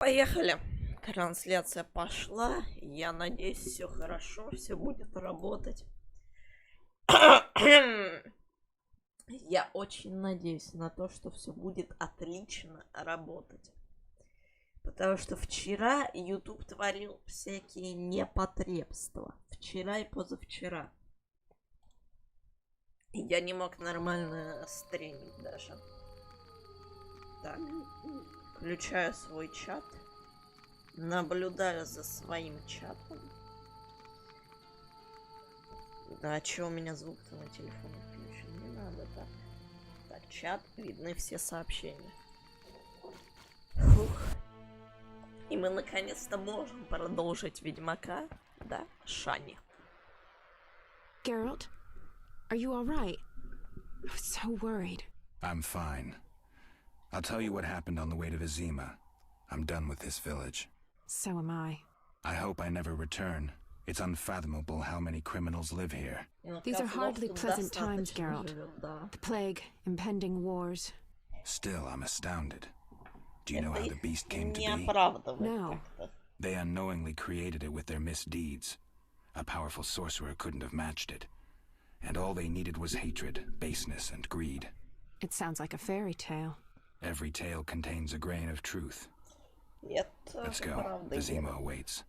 Поехали. Трансляция пошла. Я надеюсь, все хорошо, все будет работать. Я очень надеюсь на то, что все будет отлично работать. Потому что вчера YouTube творил всякие непотребства. Вчера и позавчера. И я не мог нормально стримить даже. Так. Включаю свой чат. Наблюдаю за своим чатом. Да, а чё у меня звук-то на телефоне включен? Не надо так. Так, чат, видны все сообщения. Фух. И мы наконец-то можем продолжить Ведьмака, да, Шани? Geralt, are you all right? I was so worried. I'm fine. I'll tell you what happened on the way to Vizima. I'm done with this village. So am I. I hope I never return. It's unfathomable how many criminals live here. These are hardly pleasant times, Geralt. The plague, impending wars. Still, I'm astounded. Do you know how the beast came to be? No. They unknowingly created it with their misdeeds. A powerful sorcerer couldn't have matched it. And all they needed was hatred, baseness, and greed. It sounds like a fairy tale. Every tale contains a grain of truth. Let's go. Vizima awaits.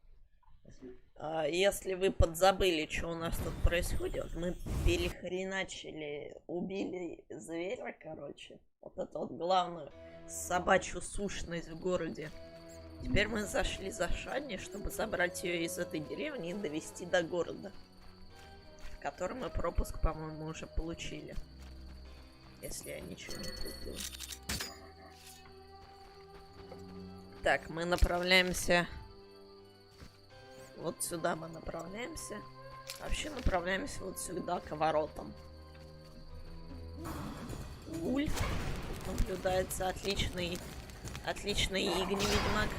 Если вы подзабыли, что у нас тут происходит, мы перехреначили, убили зверя, короче. Вот это вот главную собачью сущность в городе. Теперь мы зашли за Шани, чтобы забрать ее из этой деревни и довести до города, в котором мы пропуск, по-моему, уже получили. Если я ничего не путаю. Так, мы направляемся... Вот сюда мы направляемся. Вообще направляемся вот сюда, к воротам. Гуль. Наблюдается отличный игни Ведьмак.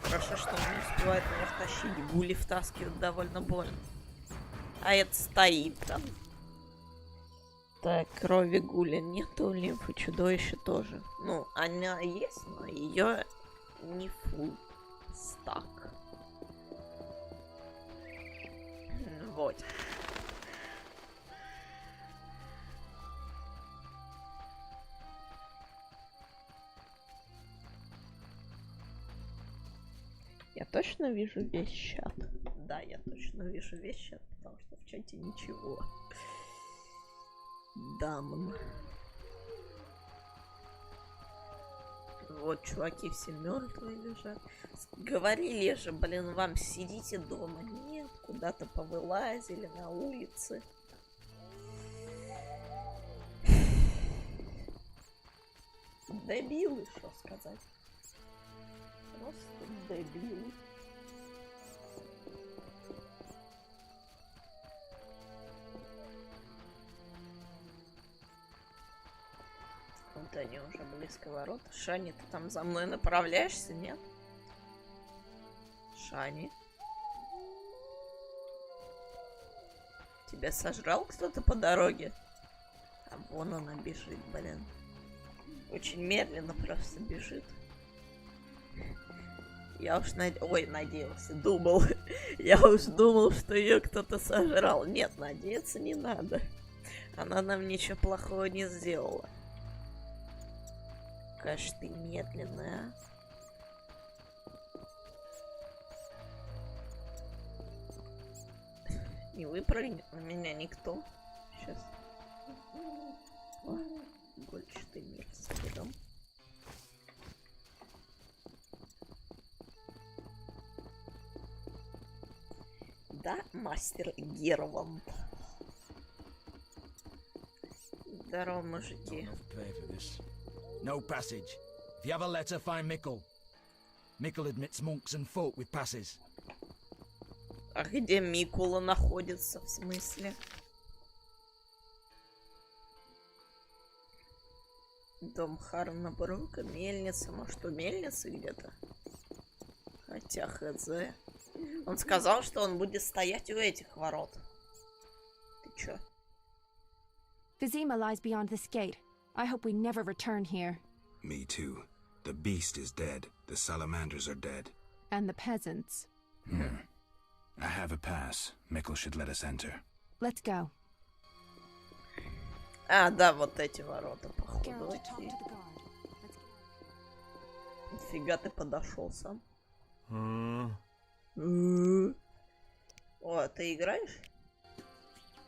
Хорошо, что он не успевает меня втащить. Гули втаскивают довольно больно. А это стоит там. Так, крови Гуля нету, лимфы чудовища тоже. Ну, она есть, но ее не фул стак. Вот. Я точно вижу весь чат? Да, я точно вижу весь чат, потому что в чате ничего. Дамн. Вот, чуваки все мертвые лежат. Говорили же, блин, вам сидите дома. Нет, куда-то повылазили на улице. Дебилы, что сказать. Просто дебилы. Вот они уже близко ворот. Шани, ты там за мной направляешься, нет? Шани. Тебя сожрал кто-то по дороге? А вон она бежит, блин. Очень медленно просто бежит. Я уж надеялся, думал. Я уж думал, что ее кто-то сожрал. Нет, надеяться не надо. Она нам ничего плохого не сделала. Конечно, ты медленная. Не выпрыгнет на меня никто. Сейчас. Гольчатый мир соберем. Да, мастер Гервант. Здорово, мужики. No passage. If you have a letter, find Mickle. Mickle admits monks and folk with passes. А где Микула находится, в смысле? Дом Харнабрука, мельница. Может, у мельницы где-то? Хотя, хз. Он сказал, что он будет стоять у этих ворот. Ты чё? Vizima lies beyond this gate. I hope we never return here. Me too. The beast is dead. The salamanders are dead. And the peasants. I have a pass. Mikkel should let us enter. Let's go. А, да, вот эти ворота, походу. Geralt, talk Окей. to the guard. Let's Нифига ты подошел сам. О, ты играешь?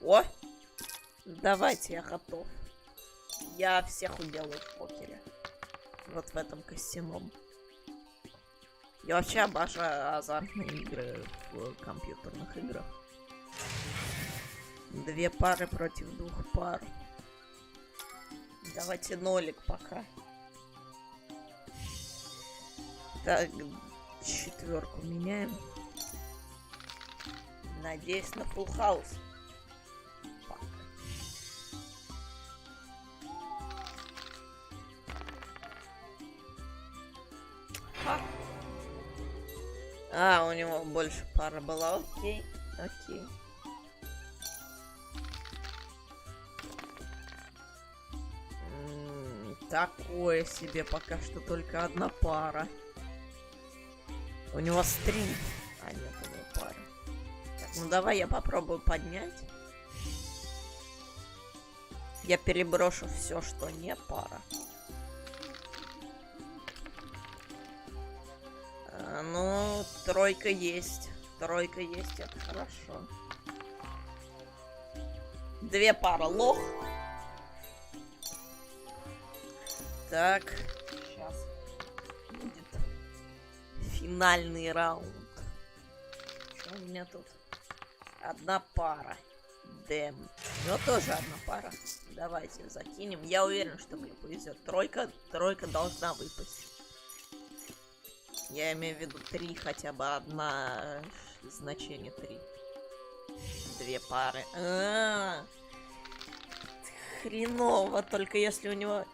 О! Давайте, я готов. Я всех уделаю в покере. Вот в этом костяном. Я вообще обожаю азартные игры в компьютерных играх. 2 пары против 2 пар. Давайте нолик пока. Так, 4 меняем. Надеюсь на фулл хаус. А, у него больше пара была. Окей, окей. Такое себе пока что только 1 пара. У него стрим. А нет, у него пара. Так, ну давай я попробую поднять. Я переброшу все, что не пара. Ну, 3 есть. 3 есть, это хорошо. 2 пары лох. Так, сейчас будет финальный раунд. Что у меня тут? 1 пара. Дэм. Ну, тоже 1 пара. Давайте закинем. Я уверен, что мне повезет. 3 должна выпасть. Я имею в виду 3, хотя бы 1 значение 3. 2 пары. Хреново, только если у него...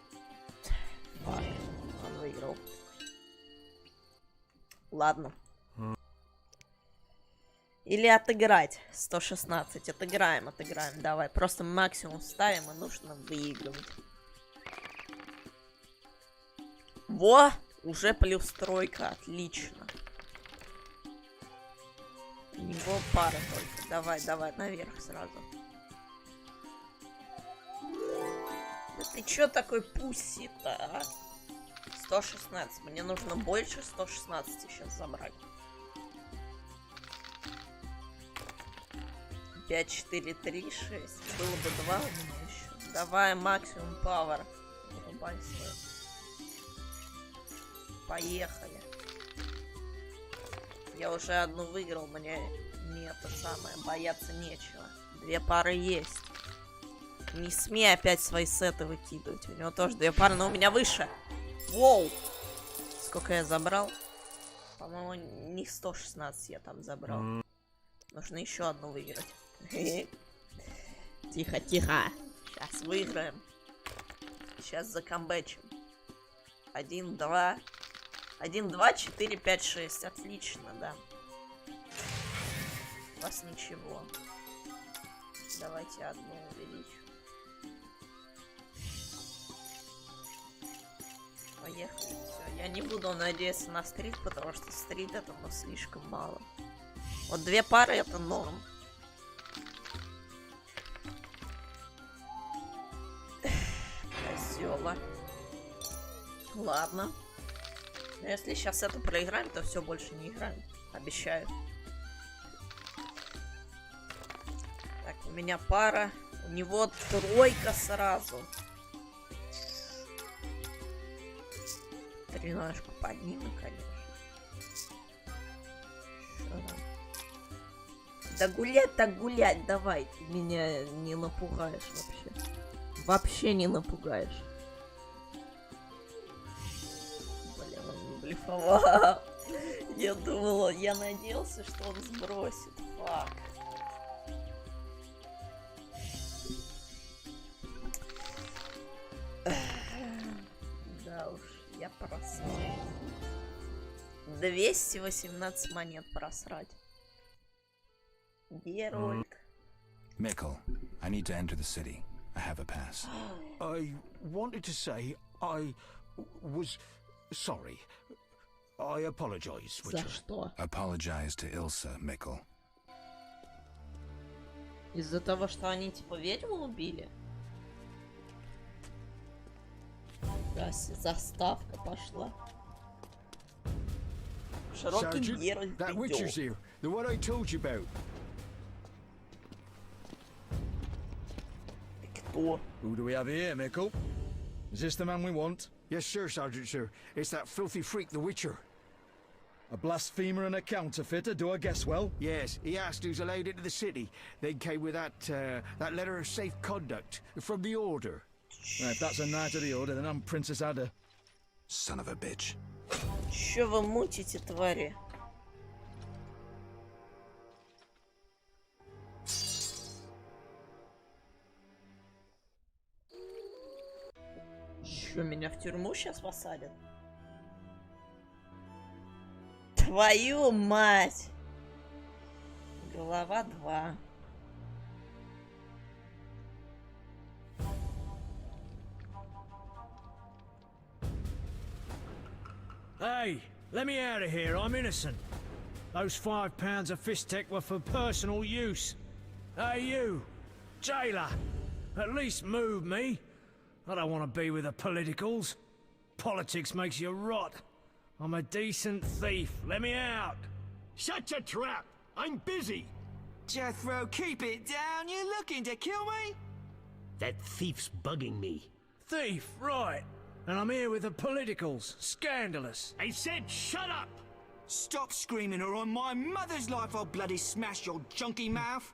Он выиграл. Ладно. Или отыграть. 116. Отыграем. Давай. Просто максимум ставим, и нужно выигрывать. Во! Уже плюс 3. Отлично. У него пара только. Давай, наверх сразу. Да ты чё такой пусси-то, а? 116. Мне нужно больше 116 сейчас забрать. 5, 4, 3, 6. Было бы 2 у меня еще. Давай максимум пауэр. Вырубай свой. Поехали. Я уже 1 выиграл, мне не это самое, бояться нечего. 2 пары есть. Не смей опять свои сеты выкидывать. У него тоже 2 пары, но у меня выше. Воу! Сколько я забрал? По-моему, не 116 я там забрал. Нужно еще 1 выиграть. Тихо. Сейчас выиграем. Сейчас закамбэчим. 1, 2. 1, 2, 4, 5, 6. Отлично, да. У вас ничего. Давайте 1 увеличу. Поехали. Все. Я не буду надеяться на стрит, потому что стрит это у нас слишком мало. Вот 2 пары это норм. Козёла. Ладно. Но если сейчас это проиграем, то все, больше не играем. Обещаю. Так, у меня пара. У него 3 сразу. 13 поднимем, конечно. Что там? Да гулять так гулять, давай. Ты меня не напугаешь вообще. Вообще не напугаешь. Блин, он не блефовал. Я думала, я надеялся, что он сбросит. Фак. Да уж, я просрал. 218 монет просрать. Герольд. Mikkel, I need to enter the city. I have a pass. I wanted to say I was sorry. I apologize, За Witcher. что? Apologize to Ilsa, Mikkel. Из-за того, что они типа ведьму убили? Да, заставка пошла. Широкий Sergeant, Геральт that Witcher's идёт. here, the one I told you about. Кто? Who do we have here, Mikkel? Is this the man we want? Yes, sir, Sergeant, sir. It's that filthy freak, the Witcher. A blasphemer and a counterfeiter, do I guess well? Yes, he asked who's allowed into the city. Then came with that letter of safe conduct from the Order. Now, if that's a knight of the Order, then I'm Princess Ada. Son of a bitch. Чё вы мутите, твари? Чё, меня в тюрьму сейчас посадят? Твою мать! Глава 2. Hey, let me out of here. I'm innocent. Those £5 of fisstech were for personal use. Hey, you, jailer, at least move me. I don't want to be with the politicals. Politics makes you rot. I'm a decent thief. Let me out. Shut your trap! I'm busy! Jethro, keep it down. You're looking to kill me? That thief's bugging me. Thief, right. And I'm here with the politicals. Scandalous. I said shut up! Stop screaming or on my mother's life I'll bloody smash your junky mouth.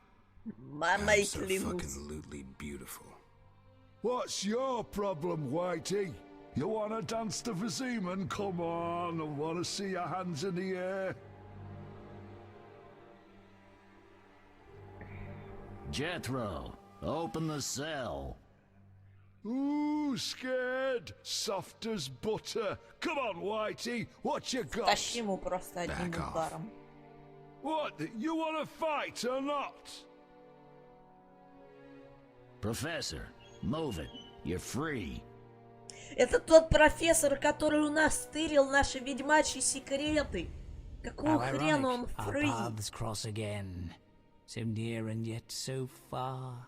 Мама и So клянусь. fucking beautiful. What's your problem, Whitey? You wanna dance to Viziman? Come on, I wanna see your hands in the air. Jethro, open the cell. Ooh, scared? Soft as butter. Come on, Whitey, what you got? Тащи ему просто одним Back off. ударом. What, you wanna fight or not? Professor, move it. You're free. Это тот профессор, который у нас стырил наши ведьмачьи секреты. Какого How хрена ironic. он Our фри? paths cross again. So near and yet so far.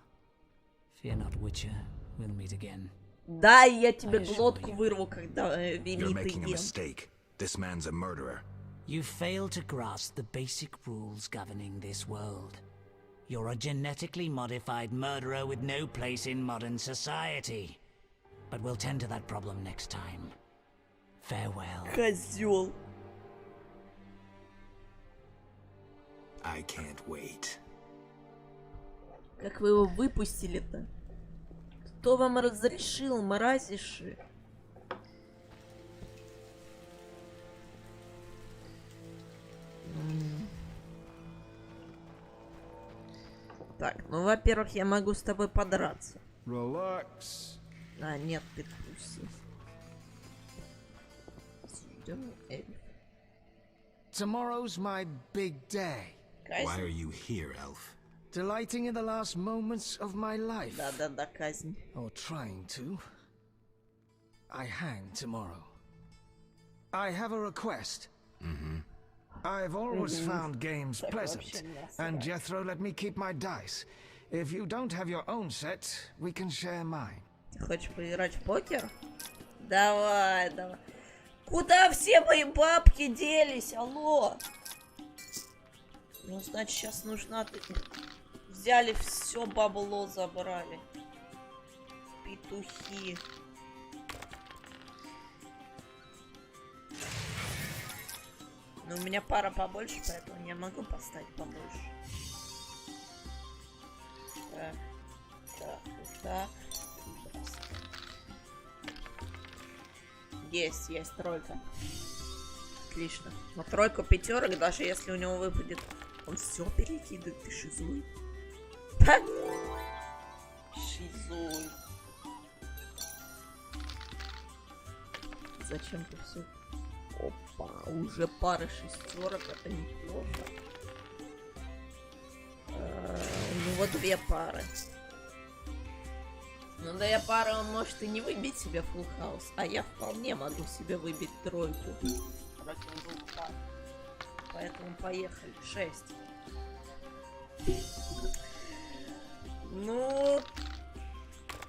Fear not, Witcher. We'll meet again. Да, и я тебе I assure глотку you. вырву, когда You're винит making a ген. mistake. This man's a murderer. You fail to grasp the basic rules governing this world. You're a genetically modified murderer with no place in modern society. But we'll tend to that problem next time. Farewell. Козел. I can't wait. Как вы его выпустили-то? Кто вам разрешил, мразиши? Так, ну, во-первых, я могу с тобой подраться. Relax. А, нет, ты труси. Осужденный эльф. Tomorrow's my big day. Why are Казнь? you here, elf? Delighting in the last moments of my life. Да-да-да, казнь. Or trying to. I hang tomorrow. I have a request. I've always found games Так pleasant, вообще не and насрать. Jethro let me keep my dice. If you don't have your own set, we can share mine. Ты хочешь поиграть в покер? Давай, давай. Куда все мои бабки делись? Алло! Ну, значит, сейчас нужно... Взяли все бабло, забрали. Петухи. Но у меня пара побольше, поэтому я могу поставить побольше. Так, так, и так. Раз. Есть тройка. Отлично. Но тройку пятерок, даже если у него выпадет, он все перекидывает. Ты шизуй. Ха! Шизуй. Зачем ты все? Опа, уже пара шестерок, это неплохо. У него две пары. Ну да я пара, может и не выбить себе фулл хаус, а я вполне могу себе выбить тройку. Против двух пар. Поэтому поехали. 6. Ну,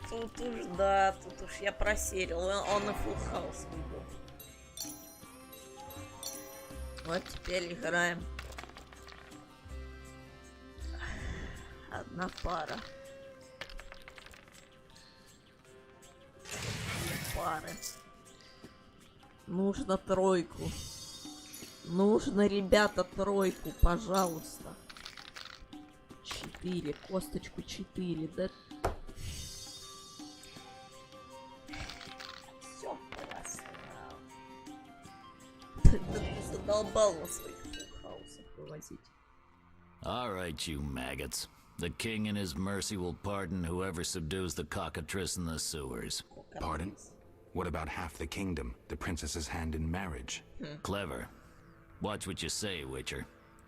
тут уж, да, тут уж я просерил. Он и фулл хаус выбил. Вот теперь играем. Одна пара. Пары. Нужно тройку. Нужно, ребята, тройку, пожалуйста. 4. Косточку 4. Да. Все просрал. Ты задолбал на своих фулл-хаусах вывозить. All right, you maggots. The king in his mercy will pardon whoever subdues the cockatrice in the sewers. Pardon? What about half the kingdom, the princess's hand in marriage? Clever. Watch what you say, Witcher.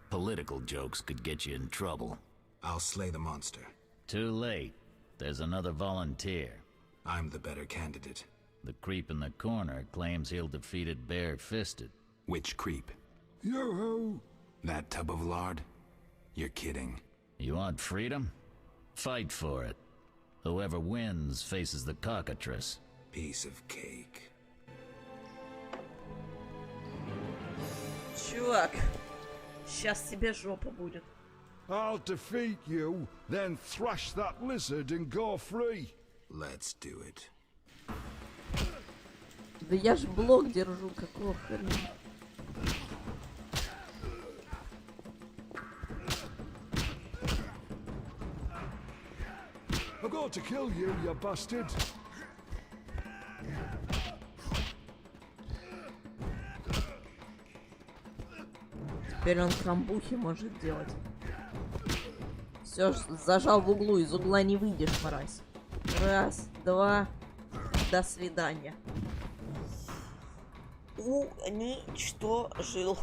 Political jokes could get you in trouble. I'll slay the monster. Too late. There's another volunteer. I'm the better candidate. The creep in the corner claims he'll defeat it bare-fisted. Which creep? Yo-ho! That tub of lard? You're kidding. You want freedom? Fight for it. Whoever wins faces the cockatrice. Piece of cake. Чувак, сейчас тебе жопа будет. I'll defeat you, then thrash that lizard and go free. Let's do it. Да я ж блок держу, какого хрена. I'm going to kill you, you bastard. Теперь он крамбухи может делать. Все, зажал в углу, из угла не выйдешь, мразь. Раз, два, до свидания. Уничтожил.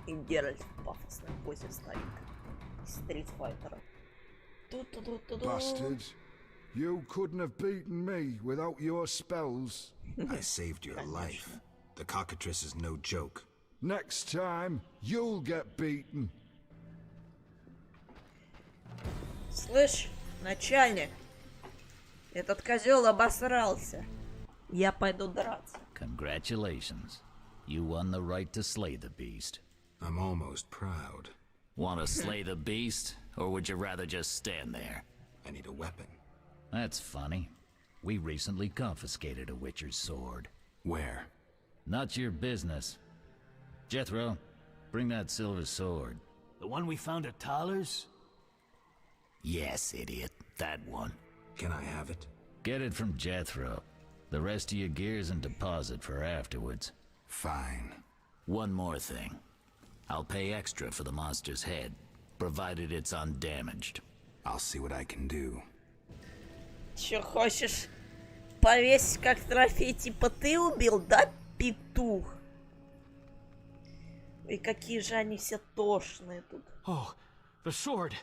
И Геральт в пафосной позе стоит. Стритфайтера. Bastard. You couldn't have beaten me without your spells. I saved your life. The cockatrice is no joke. Next time, you'll get beaten. Слышь, начальник, этот козел обосрался. Я пойду драться. Congratulations. You won the right to slay the beast. I'm almost proud. Want to slay the beast, or would you rather just stand there? I need a weapon. That's funny. We recently confiscated a witcher's sword. Where? Not your business. Jethro, bring that silver sword. The one we found at Thaler's? Yes, idiot. That one. Can I have it? Get it from Jethro. The rest of your gear's in deposit for afterwards. Fine. One more thing. I'll pay extra for the monster's head, provided it's undamaged. I'll see what I can do. Чё, хочешь повесить как трофей, типа ты убил, да, петух? И какие же они все тошные тут. Oh, the sword.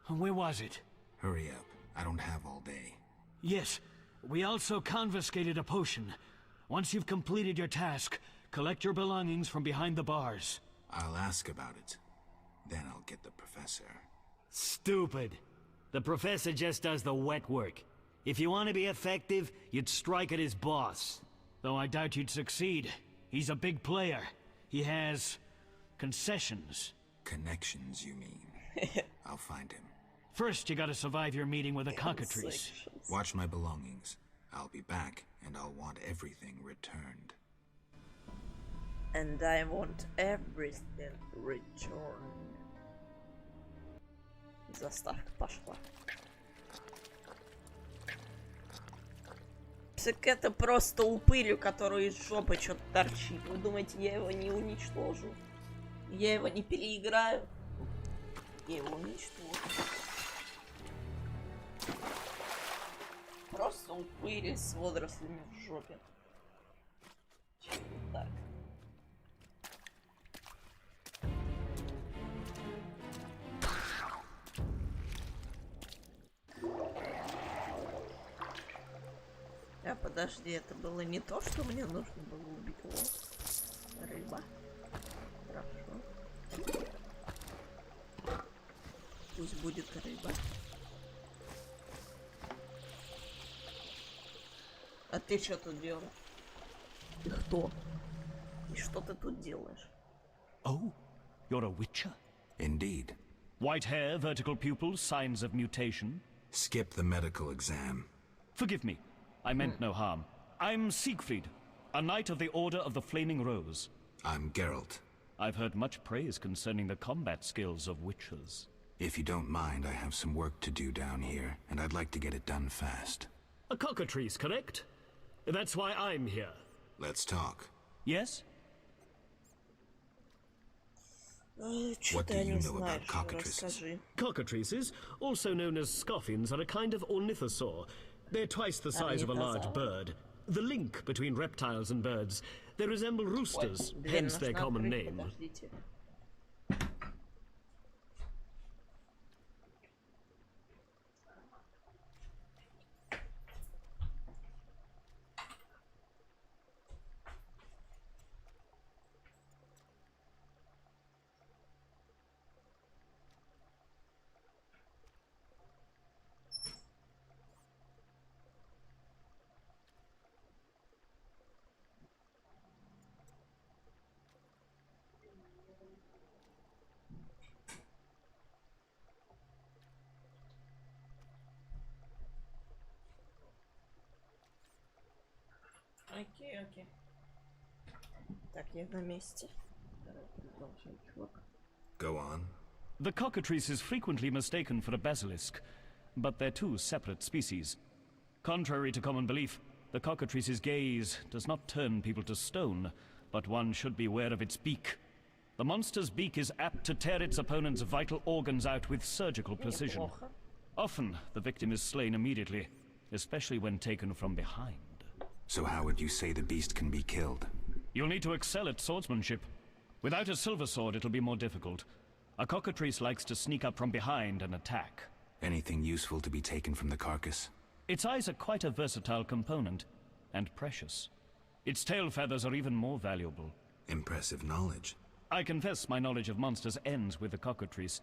Where was it? Hurry up. I don't have all day. Yes, we also confiscated a potion. Once you've completed your task, collect your belongings from behind the bars. I'll ask about it. Then I'll get the professor. Stupid. The professor just does the wet work. If you want to be effective, you'd strike at his boss. Though I doubt you'd succeed. He's a big player. He has concessions. Connections, you mean? I'll find him. First, you gotta survive your meeting with a cockatrice. Watch my belongings. I'll be back, and I'll want everything returned. And I want everything returned. Заставка пошла. Так это просто упырь, у которого из жопы что-то торчит. Вы думаете, я его не уничтожу? Я его не переиграю? Я его уничтожу. Просто упырь с водорослями в жопе. Чё не так? подожди, это было не то, что мне нужно было убить. О, рыба. Хорошо. Пусть будет рыба. А ты что тут делаешь? Ты кто? И что ты тут делаешь? Oh, you're a witcher? Indeed. White hair, vertical pupils, signs of mutation? Skip the medical exam. Forgive me. I meant no harm. I'm Siegfried, a knight of the Order of the Flaming Rose. I'm Geralt. I've heard much praise concerning the combat skills of witchers. If you don't mind, I have some work to do down here, and I'd like to get it done fast. A cockatrice, correct? That's why I'm here. Let's talk. Yes? What do you know about cockatrices? Cockatrices, also known as scoffins, are a kind of ornithosaur. They're twice the size of a large bird. The link between reptiles and birds. They resemble roosters, hence their common name. Окей. Так, я на месте. Давай продолжим, чувак. Go on. The cockatrice is frequently mistaken for a basilisk, but they're two separate species. Contrary to common belief, the cockatrice's gaze does not turn people to stone, but one should beware of its beak. The monster's beak is apt to tear its opponent's vital organs out with surgical precision. Often, the victim is slain immediately, especially when taken from behind. So how would you say the beast can be killed? You'll need to excel at swordsmanship. Without a silver sword, it'll be more difficult. A cockatrice likes to sneak up from behind and attack. Anything useful to be taken from the carcass? Its eyes are quite a versatile component, and precious. Its tail feathers are even more valuable. Impressive knowledge. I confess my knowledge of monsters ends with the cockatrice.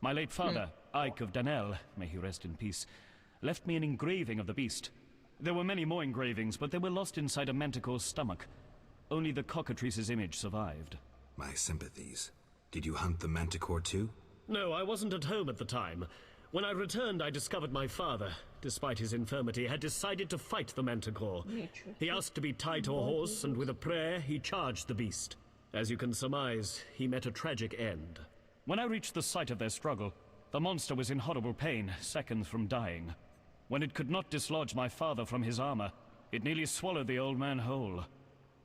My late father, Ike of Danel, may he rest in peace, left me an engraving of the beast. There were many more engravings, but they were lost inside a manticore's stomach. Only the cockatrice's image survived. My sympathies. Did you hunt the manticore too? No, I wasn't at home at the time. When I returned, I discovered my father, despite his infirmity, had decided to fight the manticore. He asked to be tied to a horse, and with a prayer, he charged the beast. As you can surmise, he met a tragic end. When I reached the site of their struggle, the monster was in horrible pain, seconds from dying. When it could not dislodge my father from his armor, it nearly swallowed the old man whole.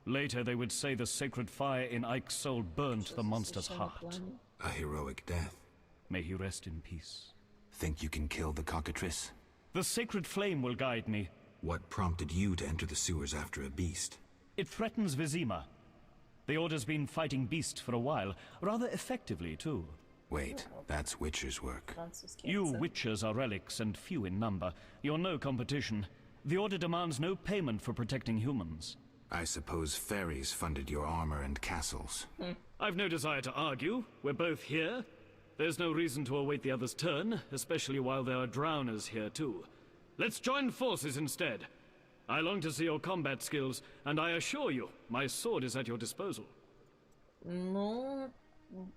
Later, they would say the sacred fire in Ike's soul burnt the monster's heart. A heroic death. May he rest in peace. Think you can kill the cockatrice? The sacred flame will guide me. What prompted you to enter the sewers after a beast? It threatens Vizima. The Order's been fighting beasts for a while, rather effectively, too. Wait, that's Witcher's work. You Witchers are relics and few in number. You're no competition. The Order demands no payment for protecting humans. I suppose fairies funded your armor and castles. I've no desire to argue. We're both here. There's no reason to await the other's turn, especially while there are drowners here too. Let's join forces instead. I long to see your combat skills, and I assure you, my sword is at your disposal. Ну,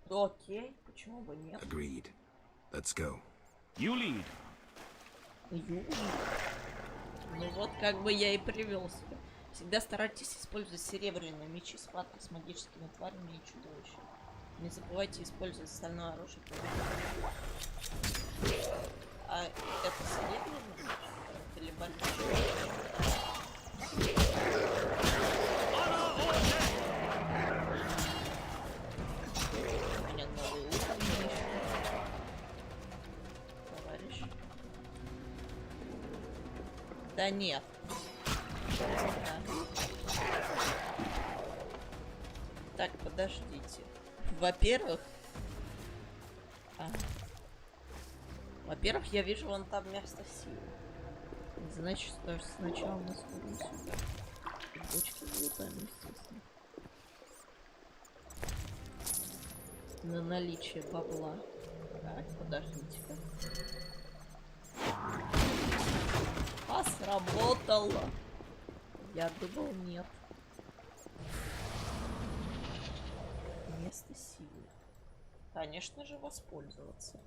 окей, почему бы нет? Agreed. Let's go. You lead. Ну вот как бы я и привел себя. Всегда старайтесь использовать серебряные мечи в схватках с магическими тварями и чудовищами. Не забывайте использовать остальное оружие. А это серебряный? Или большой? У меня новый уровень. Товарищ. Да нет. Да. Так, подождите. Во-первых... Во-первых, я вижу вон там место силы. Значит, сначала мы сходим сюда. Бочки залутаем, естественно. На наличие бабла. Так, подождите-ка. А, сработало. Я думал, нет. Место силы. Конечно же, воспользоваться.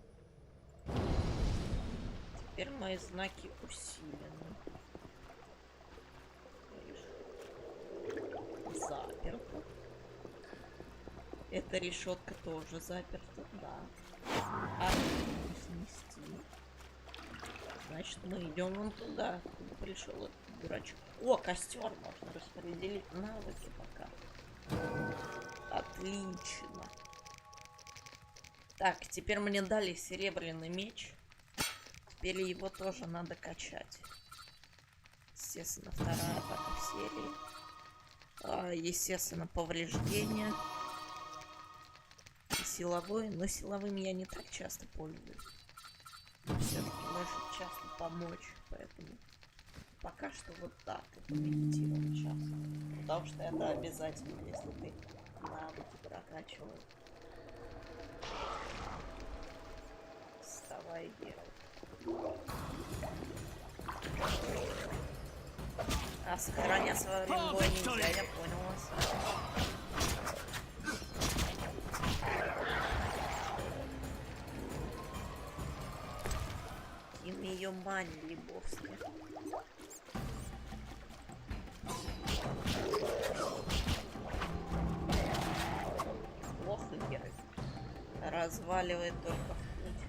Теперь мои знаки усилены. Заперто. Эта решетка тоже заперта, да. А снести. Значит, мы идем вон туда, куда пришел этот дурачок. О, костер, можно распределить навыки пока. Отлично. Так, теперь мне дали серебряный меч. Теперь его тоже надо качать. Естественно, вторая атака в серии. Естественно, повреждения. И силовой, но силовым я не так часто пользуюсь. Все-таки может часто помочь, поэтому пока что вот так это медитирую часто. Потому что это обязательно, если ты навыки прокачиваешь. Вставай, герой. А сохраняться во время боя нельзя, я понял вас. Им ее мань либовская. Плохо герой. Разваливает только в путь.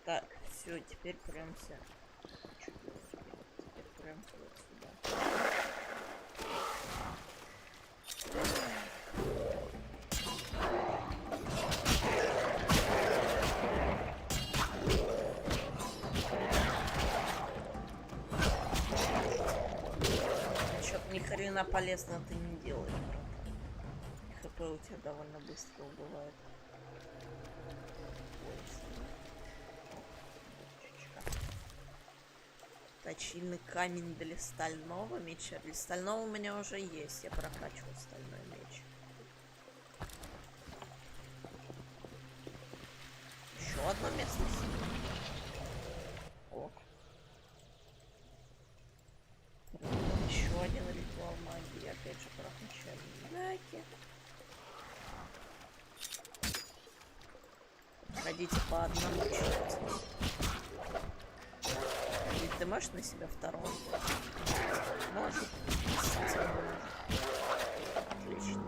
Так, все, теперь прямся. Теперь прямся вот сюда. Что-то ни хрена полезно ты не делаешь, братан. ХП у тебя довольно быстро убывает. Точильный камень для стального меча. Для стального у меня уже есть. Я прокачивал стальной меч. Еще одно место. Ок. Еще один ритуал магии. Опять же прокачали знаки. Ходите по одному чуть. Ты можешь на себя второго? Может. Отлично.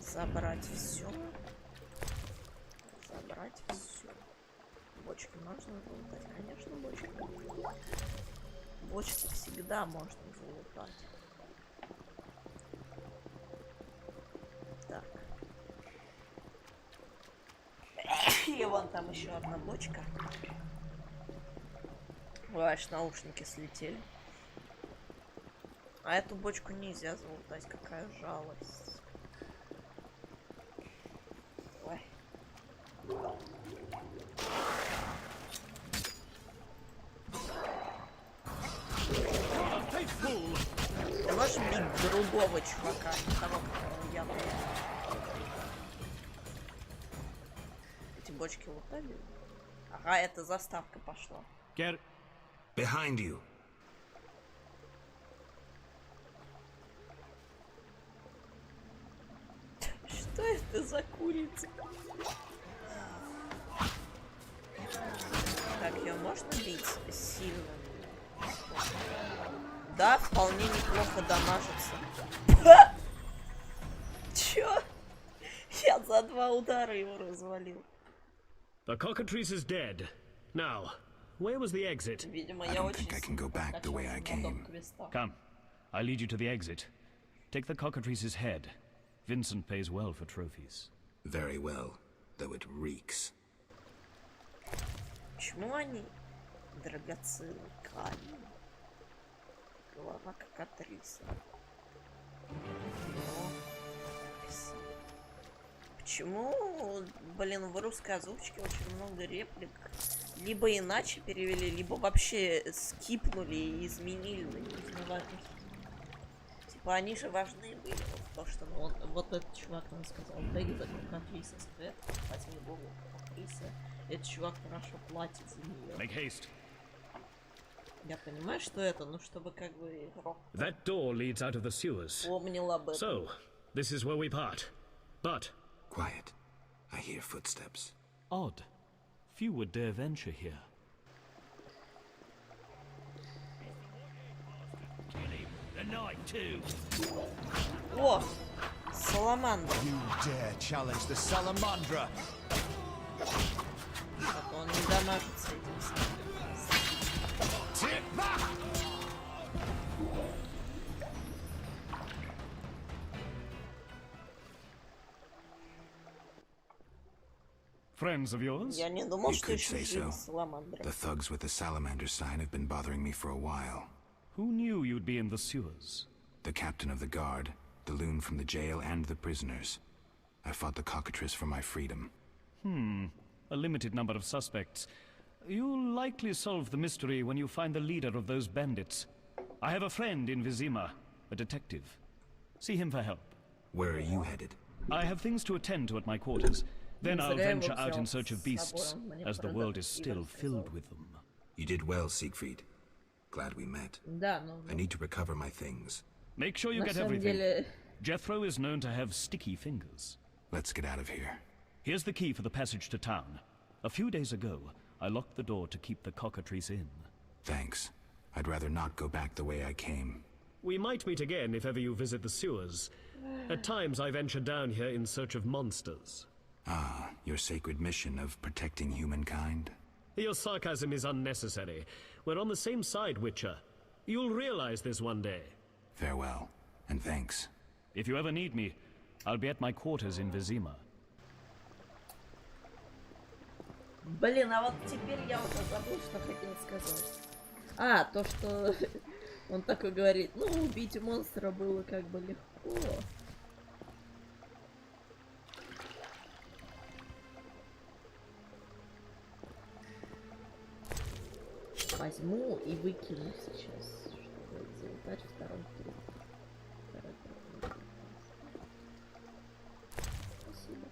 Забрать все. Забрать все. Бочки можно залутать? Конечно, бочки. Бочки всегда можно залутать. Так. И вон там еще одна бочка. Ой, аж наушники слетели. А эту бочку нельзя залутать, какая жалость. Ой. Ты можешь бить другого чувака, не того, которого я был? Эти бочки лутали? Ага, это заставка пошла. Get behind you. Что это за курица? Так, ее можно бить сильно? Да, вполне неплохо дамажится. Чё? Я за 2 удара его развалил. The cockatrice is dead. Now, where was the exit? Видимо, I я don't очень think I can go back the way I came. Come, I'll lead you to the exit. Take the cockatrice's head. Vincent pays well for trophies. Very well, though it reeks. Почему они драгоценный камень? Голова как актриса. Почему, блин, в русской озвучке очень много реплик либо иначе перевели, либо вообще скипнули и изменили на неузнаваемых. Типа они же важны были, вот то, что вот этот чувак нам сказал, take the country's spread, возьми голову Криса. Этот чувак хорошо платит за нее. Make haste. Я понимаю, что это, но чтобы как бы игрок That door leads out of the sewers. помнил об этом. So, this is where we part. But Quiet. I hear footsteps. Odd. Few would dare venture here. The night too. О! Саламандра. You dare challenge the Salamandra? Так он не дамажит с этим. Friends of yours? Я не думал, You что could еще say жив so. Саламандра. The thugs with the salamander sign have been bothering me for a while. Who knew you'd be in the sewers? The captain of the guard, the loon from the jail, and the prisoners. I fought the cockatrice for my freedom. A limited number of suspects. You'll likely solve the mystery when you find the leader of those bandits. I have a friend in Vizima, a detective. See him for help. Where are you headed? I have things to attend to at my quarters. Then I'll venture out in search of beasts, as the world is still filled with them. You did well, Siegfried. Glad we met. Да, но I need to recover my things. Make sure you на get самом everything. деле Jethro is known to have sticky fingers. Let's get out of here. Here's the key for the passage to town. A few days ago, I locked the door to keep the cockatrice in. Thanks. I'd rather not go back the way I came. we might meet again if ever you visit the sewers. At times I venture down here in search of monsters. Ah, your sacred mission of protecting humankind? Your sarcasm is unnecessary. We're on the same side, Witcher. You'll realize this one day. Farewell, and thanks. If you ever need me, I'll be at my quarters in Vizima. Блин, а вот теперь я уже забыл, что хотел сказать. А, то, что он такой говорит, ну, убить монстра было как бы легко. Возьму и выкину сейчас, чтобы залетать второй круг. Спасибо.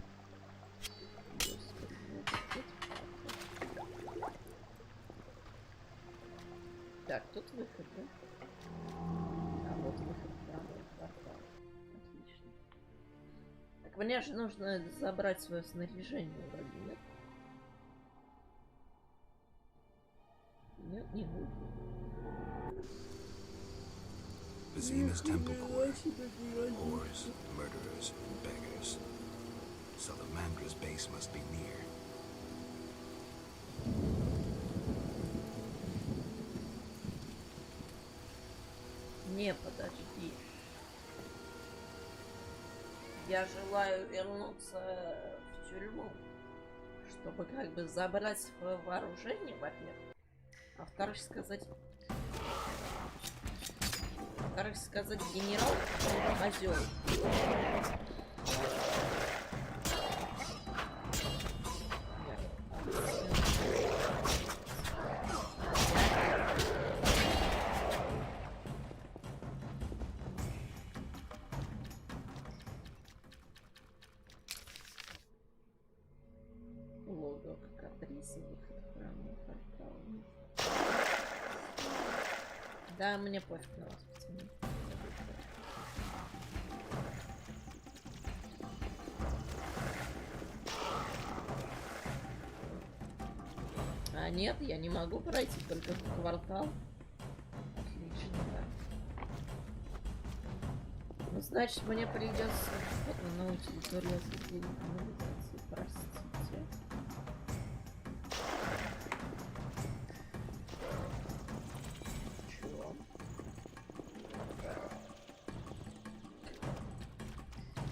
Так, тут выход, да? А вот выход в правый квартал. Отлично. Так, мне же нужно забрать свое снаряжение вроде, нет? Нет, не буду. Vizima's temple core. Whores, murderers, beggars. Salamandra's base must be near. Не, подожди. Я желаю вернуться в тюрьму, чтобы как бы забрать свое вооружение, во-первых. А во-вторых, сказать, генерал козел. Лого каприсы, выход в храм, портал. Да, мне пофиг на вас, пацаны. А нет, я не могу пройти только в квартал. Отлично, да. Ну, значит, мне придется на новую территорию осветления канализации. Простите.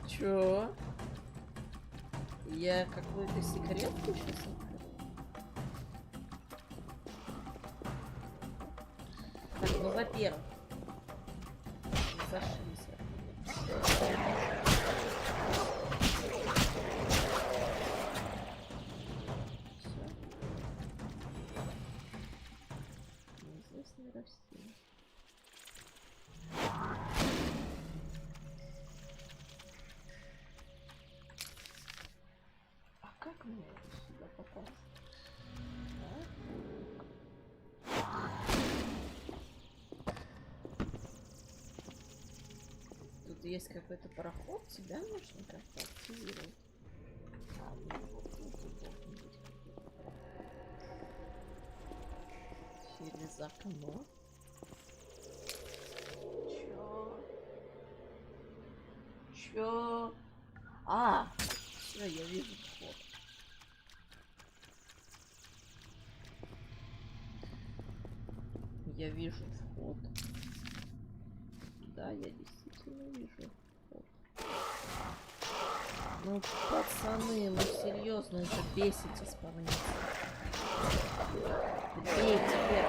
Чё? Я какую-то секретку сейчас открыл? Так, ну, во-первых, зашлись. окно сюда попал. Тут есть какой-то проход, тебя нужно как-то активировать. Через окно. Чё? Всё, я вижу вход. Я вижу вход. Да, я действительно вижу вход. Ну, пацаны, ну серьезно, это бесит исполнитель. Бей теперь.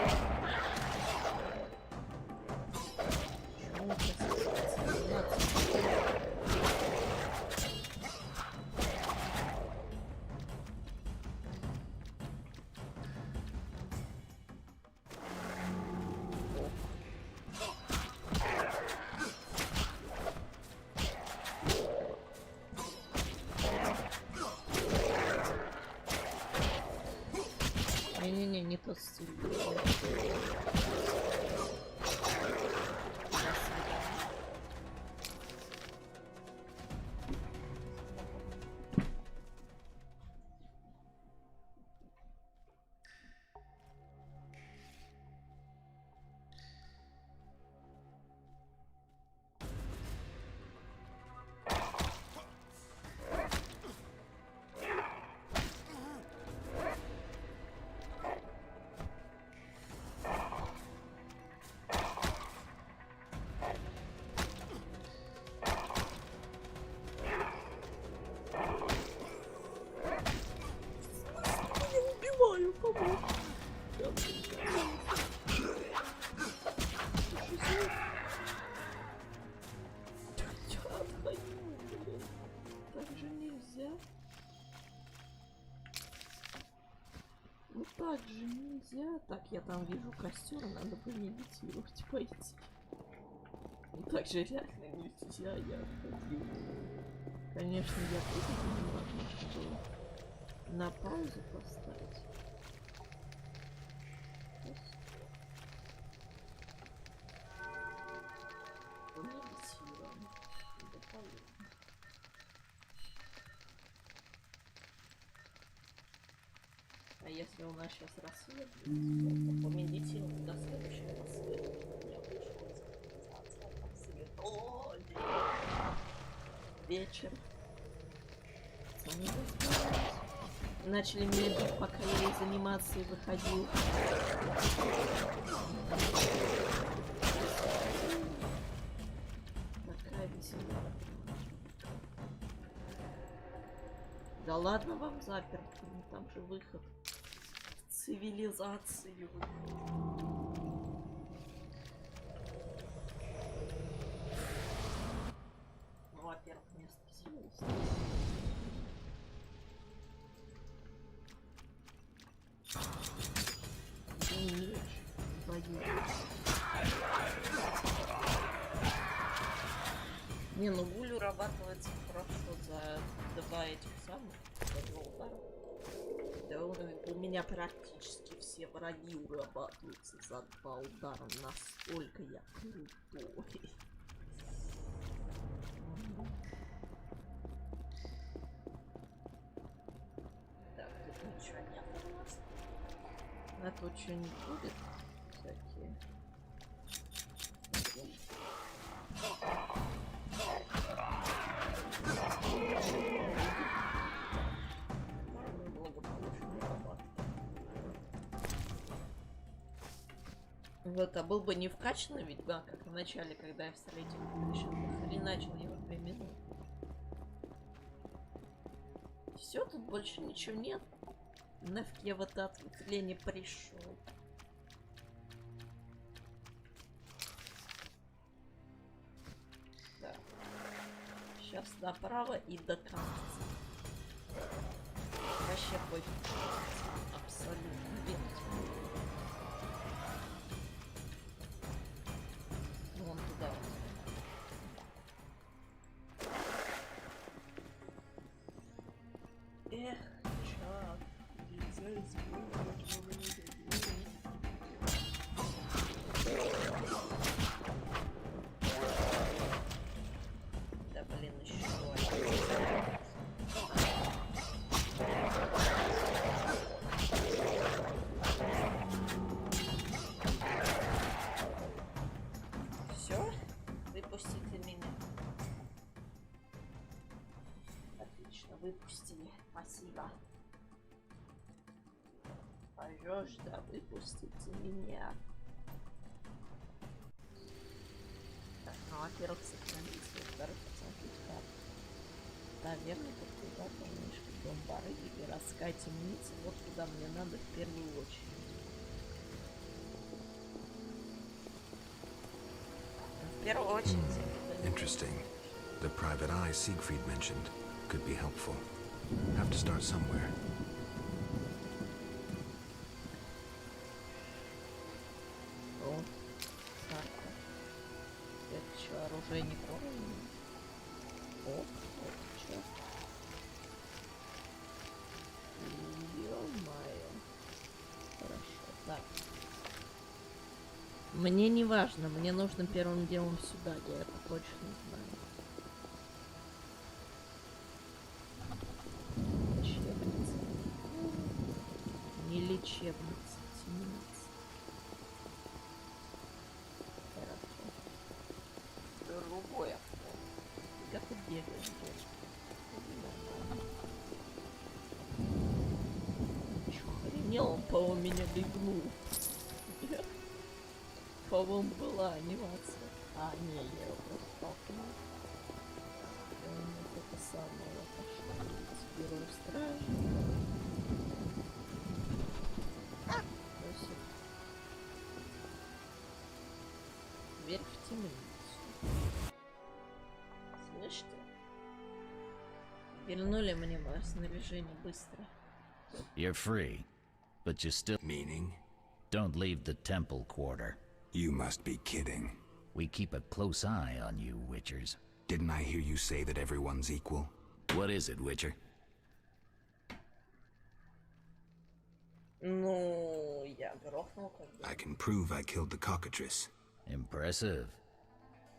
Почему не-не-не, не тот стиль. Так же нельзя. Так, я там вижу костер, надо помедитировать, пойти. Так же реально нельзя, я ходил. Конечно, я тоже понимаю, что на паузу поставить. Помедитируем. А если у нас сейчас рассвет, то помедитируем до следующего рассвета. Светло, вечер. Начали меня бить, пока я из анимации выходил. Такая веселая. Да ладно вам заперто, там же выход. Цивилизацию. Ну, во-первых, место силы. Меч. Не, ну гуль урабатывается хорошо за 2 этих самых, за 2 удара. Да, у меня практически все враги урабатываются за 2 удара. Насколько я крутой. Так, тут ничего нет у нас. А тут что-нибудь будет? Всякие. Вот, а был бы не вкачанный Ведьмак, как в начале, когда я встретил, еще хреначил его 2 минуты. Все, тут больше ничего нет. Нафиг я в это ответвление пришел. Так. Сейчас направо и до конца. Вообще пофиг. Абсолютно нет. Вон туда вот. Эх, Так, нельзя использовать. Да блин, еще все, выпустите меня. Отлично, выпустили. Спасибо. Пожалуйста, выпустите меня. Так, ну, во-первых, сохранить, во-вторых, посмотреть карту. Наверное, как туда полнышко дом барыги, городская темница. Вот куда мне надо в первую очередь. В первую очередь. Interesting. The private eye Siegfried mentioned could be helpful. Have to start somewhere. О, карта. Это что, оружие не помню? О, что? Ё-моё. Хорошо, так. Мне не важно, мне нужно первым делом сюда, я это точно знаю. Лечебница. Не лечебница, темница. Хорошо. Другое. Как ты бегаешь, девочка? Чё, охренел, он, по-моему, меня бегнул. По-моему, была анимация. А, не, я его просто толкнул. И он вот это самое отошел. Герой стражи. Дверь в темницу. Слышите? Вернули мне мое снаряжение быстро. You're free, but you still... Meaning? Don't leave the temple quarter. You must be kidding. We keep a close eye on you, Witchers. Didn't I hear you say that everyone's equal? What is it, Witcher? Ну, я грохнул как бы. I can prove I killed the cockatrice. Impressive.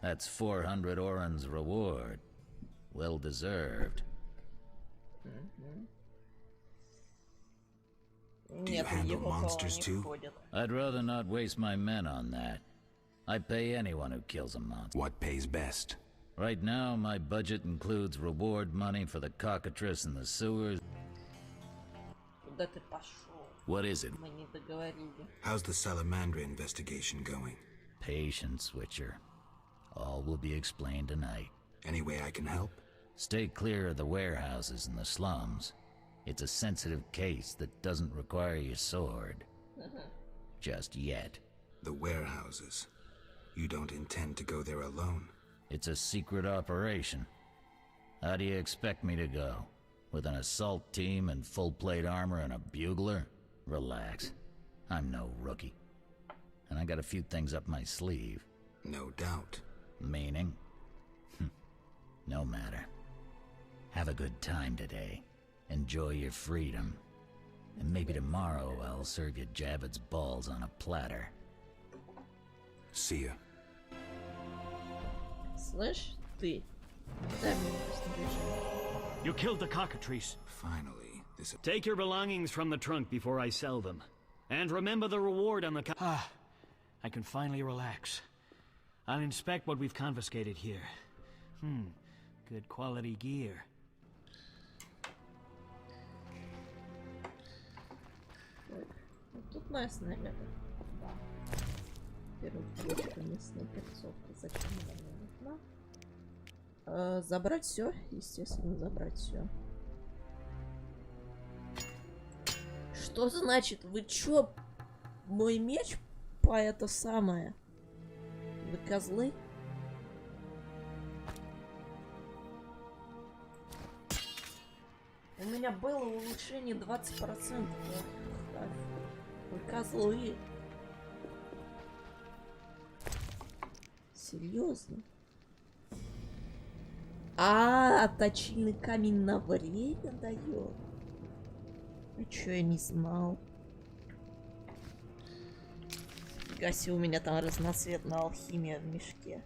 That's 400 Oren's reward. Well deserved. Do you handle monsters too? I'd rather not waste my men on that. I pay anyone who kills a monster. What pays best? Right now, my budget includes reward money for the cockatrice in the sewers. Куда ты пошел? What is it? Мы не договорили. How's the Salamandra investigation going? Patience, Witcher. All will be explained tonight. Any way I can help? Stay clear of the warehouses and the slums. It's a sensitive case that doesn't require your sword. Just yet. The warehouses. You don't intend to go there alone? It's a secret operation. How do you expect me to go? With an assault team and full plate armor and a bugler? Relax. I'm no rookie. And I got a few things up my sleeve. No doubt. Meaning? No matter. Have a good time today. Enjoy your freedom. And maybe tomorrow I'll serve you Javed's balls on a platter. See ya. Слышь, ты. Дай мне снаряжение. You killed the cockatrice. Finally, this... Take your belongings from the trunk before I sell them. And remember the reward on the I can finally relax. I'll inspect what we've confiscated here. Good quality gear. Вот тут моя снаряга. Да. Первый девочка местная перцовка. Зачем она мне нужна? Забрать все, естественно, забрать все. Что значит? Вы чё? Мой меч по это самое? Вы козлы? У меня было улучшение 20%. Вы козлы. Серьезно? Точильный камень на время дает. А чё я не знал? Гаси, у меня там разноцветная алхимия в мешке.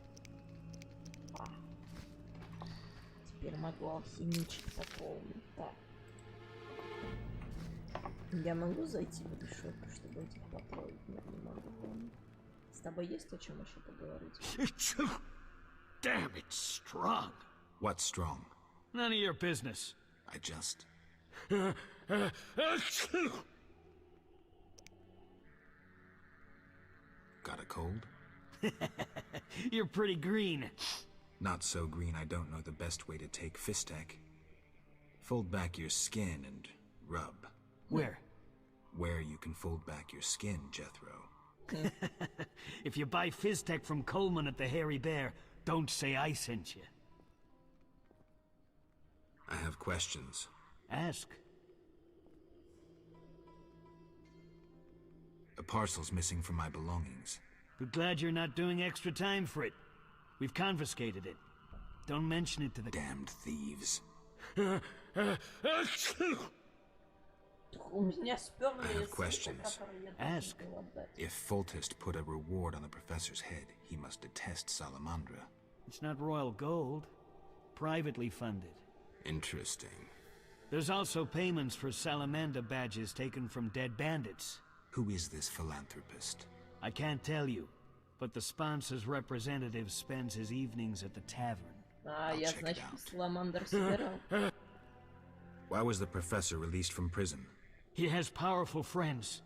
Теперь могу алхимичить по полной. Так. Я могу зайти в решетку, чтобы этих потроить? Нет, не могу. С тобой есть о чем еще поговорить? Damn, it's strong. What's strong? None of your business. I just... Got a cold? You're pretty green. Not so green I don't know the best way to take Fistek. Fold back your skin and rub. Where? Where you can fold back your skin, Jethro. If you buy Fizztech from Coleman at the Hairy Bear, don't say I sent you. I have questions. Ask. A parcel's missing from my belongings. But glad you're not doing extra time for it. We've confiscated it. Don't mention it to the damned thieves. I have questions. Ask. If Foltest put a reward on the professor's head, he must detest Salamandra. It's not royal gold. Privately funded. Interesting. There's also payments for Salamander badges taken from dead bandits. Who is this philanthropist? I can't tell you, but the sponsor's representative spends his evenings at the tavern. Я, значит, Саламандр собирал. Why was the professor released from prison? He has powerful friends.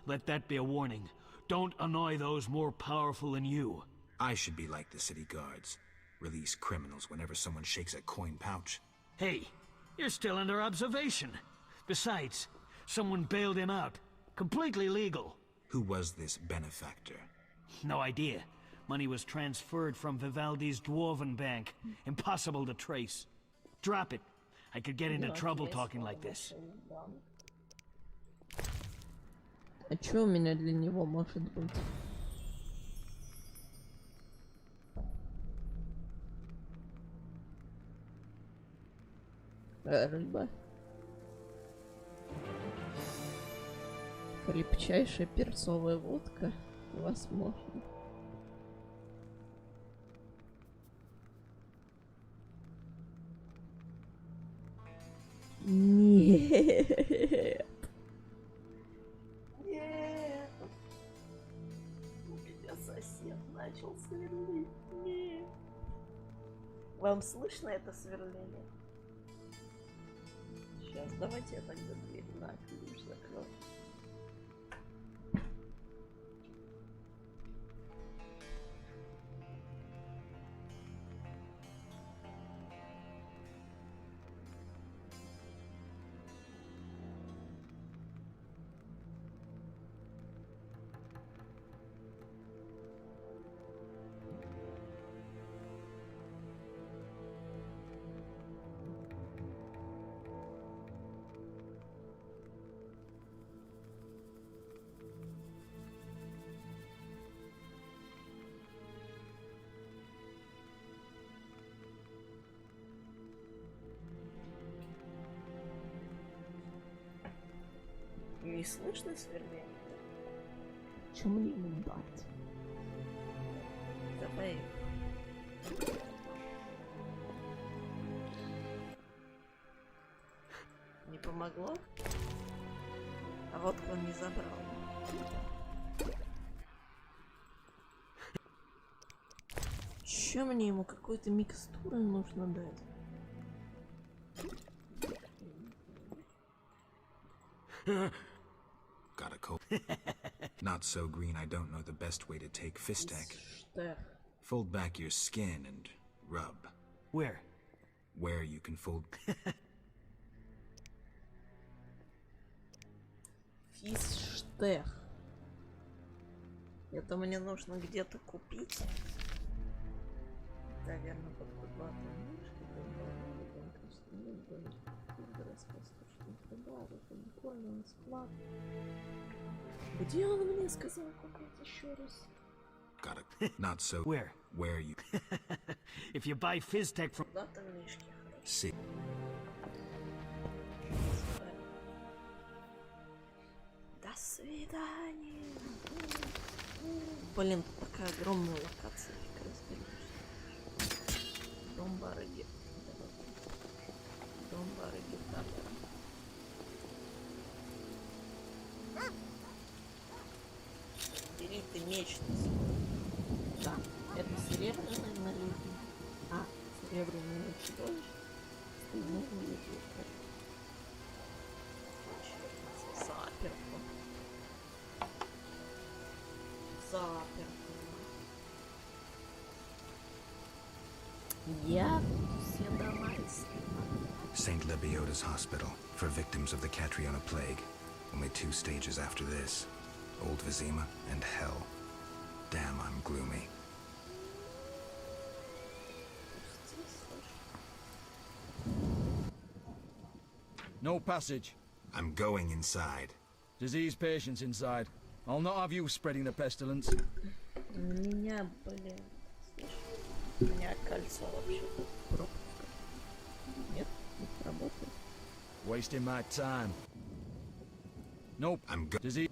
Let that be a warning. Don't annoy those more powerful than you. I should be like the city guards. Release criminals whenever someone shakes a coin pouch. Hey, you're still under observation. Besides, someone bailed him out. Completely legal. Who was this benefactor? No idea. Money was transferred from Vivaldi's Dwarven Bank. Impossible to trace. Drop it. I could get into trouble talking like this. А чё у меня для него может быть? Рыба. Крепчайшая перцовая водка. Возможно. Нет. Нет. У меня сосед начал сверлить. Нет. Вам слышно это сверление? Сейчас, давайте я тогда дверь на ключ закрою. Не слышно сверление? Чё мне ему дать? Давай. Не помогло? А вот он не забрал. Чё мне ему какой-то микстуры нужно дать? Got a cold. Not so green I don't know the best way to take Fistek. Fold back your skin and rub. Where? Where you can fold... Фиштех. Это мне нужно где-то купить. Наверное, подкупать. Где он мне сказал купить еще раз? Got it. Not so. Where? Where you? If you buy Fizztech from... See. свидания. Блин, тут такая огромная локация. Дом барыги. Дом барыги Табера. Бери ты меч на собой. Да, это серебряный налитый. А, серебряный чудовище. Заперто. Заперто. Я все дома St. Lebioda's hospital for victims of the Catriona plague. Only 2 stages after this. Old Vizima and Hell. Damn, I'm gloomy. No passage. I'm going inside. Disease patients inside. I'll not have you spreading the pestilence. Меня, блин, слушай, у меня кольцо вообще-то пропуска. Нет, не работает. Wasting my time. Nope. I'm go- Disease.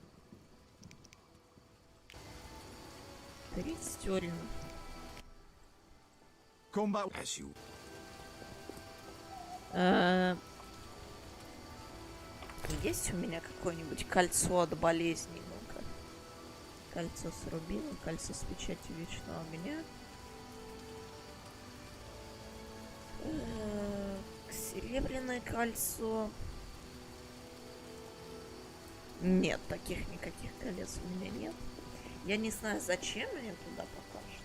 30 тюрем. Come back. As you. Есть у меня какое-нибудь кольцо от болезни? Ну-ка. Кольцо с рубином, кольцо с печатью вечного огня. Серебряное кольцо. Нет, таких никаких колец у меня нет. Я не знаю, зачем мне туда пока что.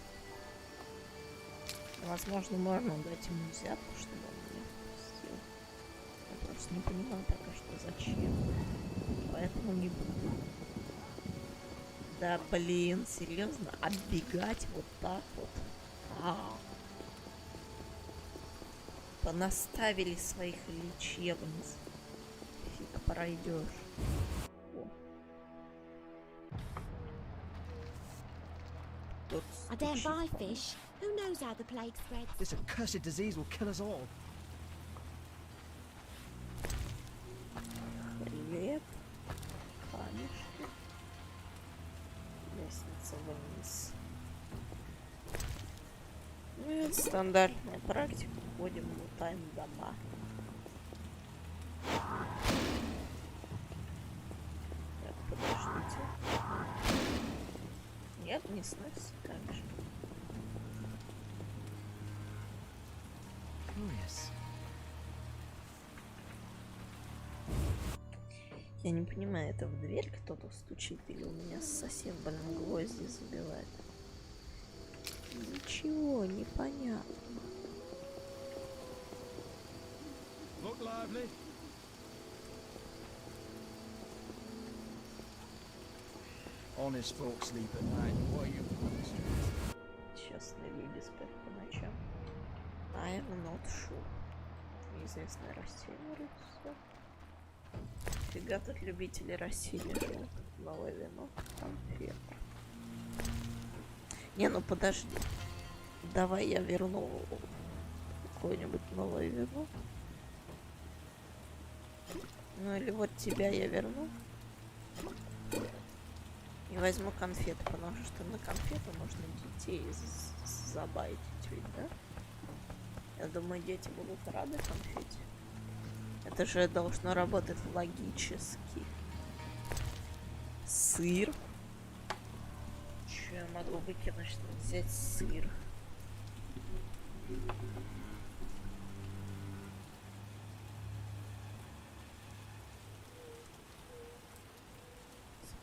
Возможно, можно дать ему взятку, чтобы он меня впустил. Я просто не понимаю пока что зачем. Поэтому не буду. Да блин, серьезно, оббегать вот так вот. Понаставили своих лечебниц. Фиг пройдешь. I don't buy fish. Who knows how the plague spreads? This accursed disease will kill us all. Хлеб. Конечно. Лестница вниз. Ну, это стандартная практика. Ходим, лутаем дома. Так, подождите. Нет, не сносится, как же. Я не понимаю, это в дверь кто-то стучит или у меня сосед, блин, гвозди забивает. Ничего, непонятно. Look lively. Honest folks sleep at night. What are you? Честные люди спят по ночам. I am not sure. Неизвестное растение растет. Фига тут любители растений живут. Новое вино, конфеты. Не, ну подожди. Давай я верну какое-нибудь новое вино. Ну или вот тебя я верну. И возьму конфеты, потому что на конфеты можно детей забайтить, ведь, да? Я думаю, дети будут рады конфете. Это же должно работать логически. Сыр. Че я могу выкинуть, чтобы взять сыр?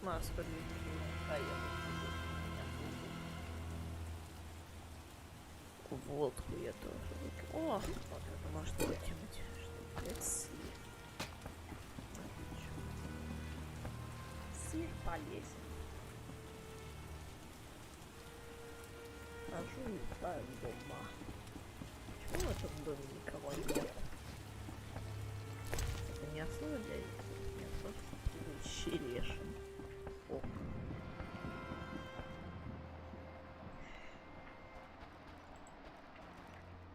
Маска водку я тоже выкину. О, вот это можно выкинуть, чтобы взять сыр. Сыр полезен. Хожу и летаю дома. Почему в этом доме никого нет? Это не особо для них, нет, просто щерешен. О.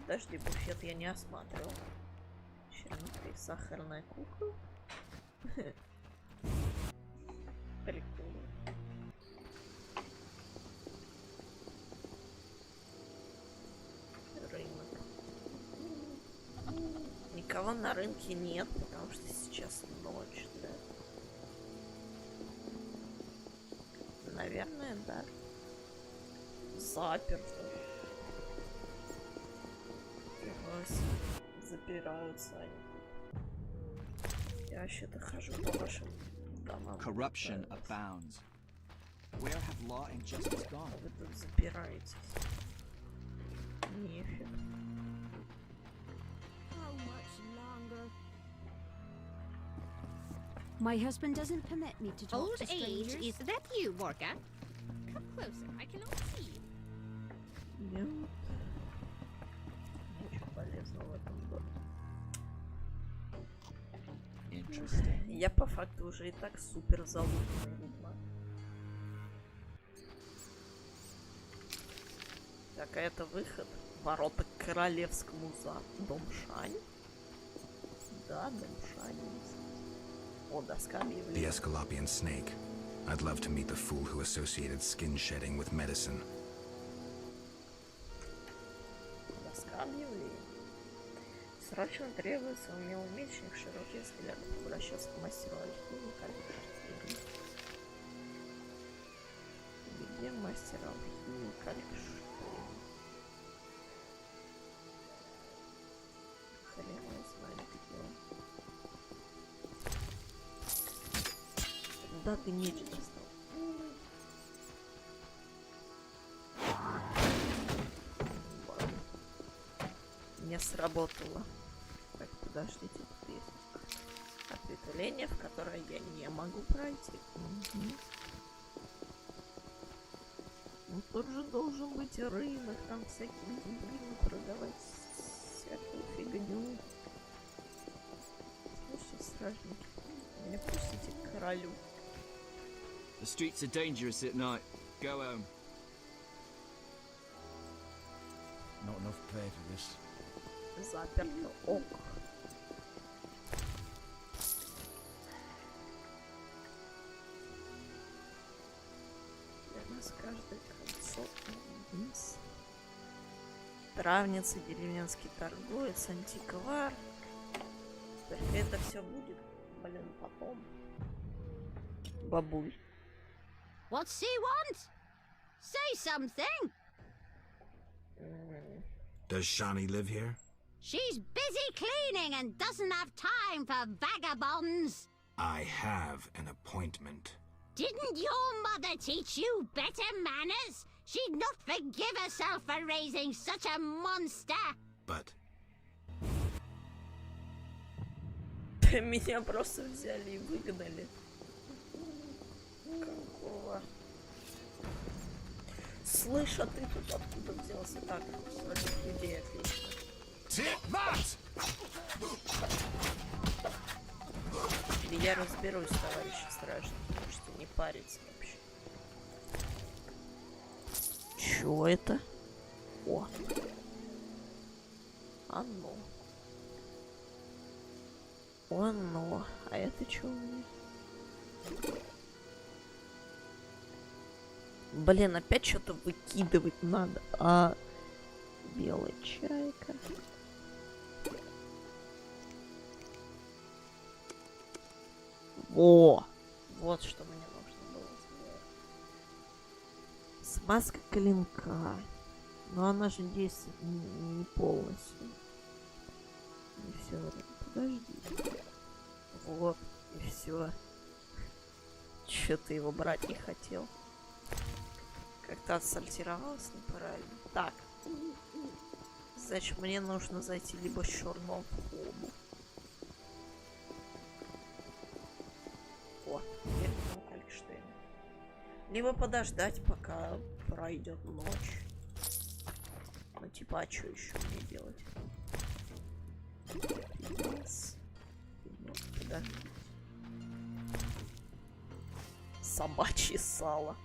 Подожди, буфет я не осматривал. Еще внутри сахарная кукла. Прикольно. никого на рынке нет, потому что сейчас ночь, да? Наверное, да. Заперто. Запираются они. Я вообще-то хожу по вашим домам. Corruption abounds. Where have law and justice gone? Вы тут запираетесь. Нефиг. My husband doesn't permit me to talk Old to strangers. age, is that you, Morga? Come closer, I cannot see you. Нет. Ничего полезного в этом доме. Я по факту уже и так супер залутанный ведьмак. Так, а это выход. Ворота к королевскому дом Шань. Да, дом Шань. О, доска объявлений. The Escalopian snake. I'd love to meet the fool who associated skin shedding with medicine. Доска объявлений. Срочно требуется умелый мечник, широкий взгляд, обращался к мастеру архива, Калиш. Где мастер архива, Калиш? Хрен его знает, где он. Да ты меч достал. Не сработало. Так, подождите, тут есть ответвление, в которое я не могу пройти. Ну, тут же должен быть рынок, там всякие дебилы продавать всякую фигню. Слушайте, стражники, меня пустите к королю. The streets are dangerous at night. Go home. Not enough play for this. Заперто. Ок. Для нас каждое кольцо вниз. Травница, деревенский торговец, антиквар. Только это все будет, блин, потом. Бабуль. What's he want? Say something. Does Shani live here? She's busy cleaning and doesn't have time for vagabonds. I have an appointment. Didn't your mother teach you better manners? She'd not forgive herself for raising such a monster. But... Меня просто взяли и выгнали. Какого? Слышь, а ты тут откуда взялся? Так, против людей, отлично. Я разберусь, товарищи стражники, можете не париться вообще. Чё это? О! Оно. Оно. А это чё у меня? Блин, опять что-то выкидывать надо. А белая чайка. О! Вот что мне нужно было сделать. Смазка клинка. Но она же действует не полностью. И все. Подожди. Вот. И все. Че ты его брать не хотел? Как-то отсортировалось неправильно. Так. Значит, мне нужно зайти либо с черного входа. О, теперь Калькштейн. Либо подождать, пока пройдет ночь. Ну, типа, а что еще мне делать? Подождите. Собачье сало.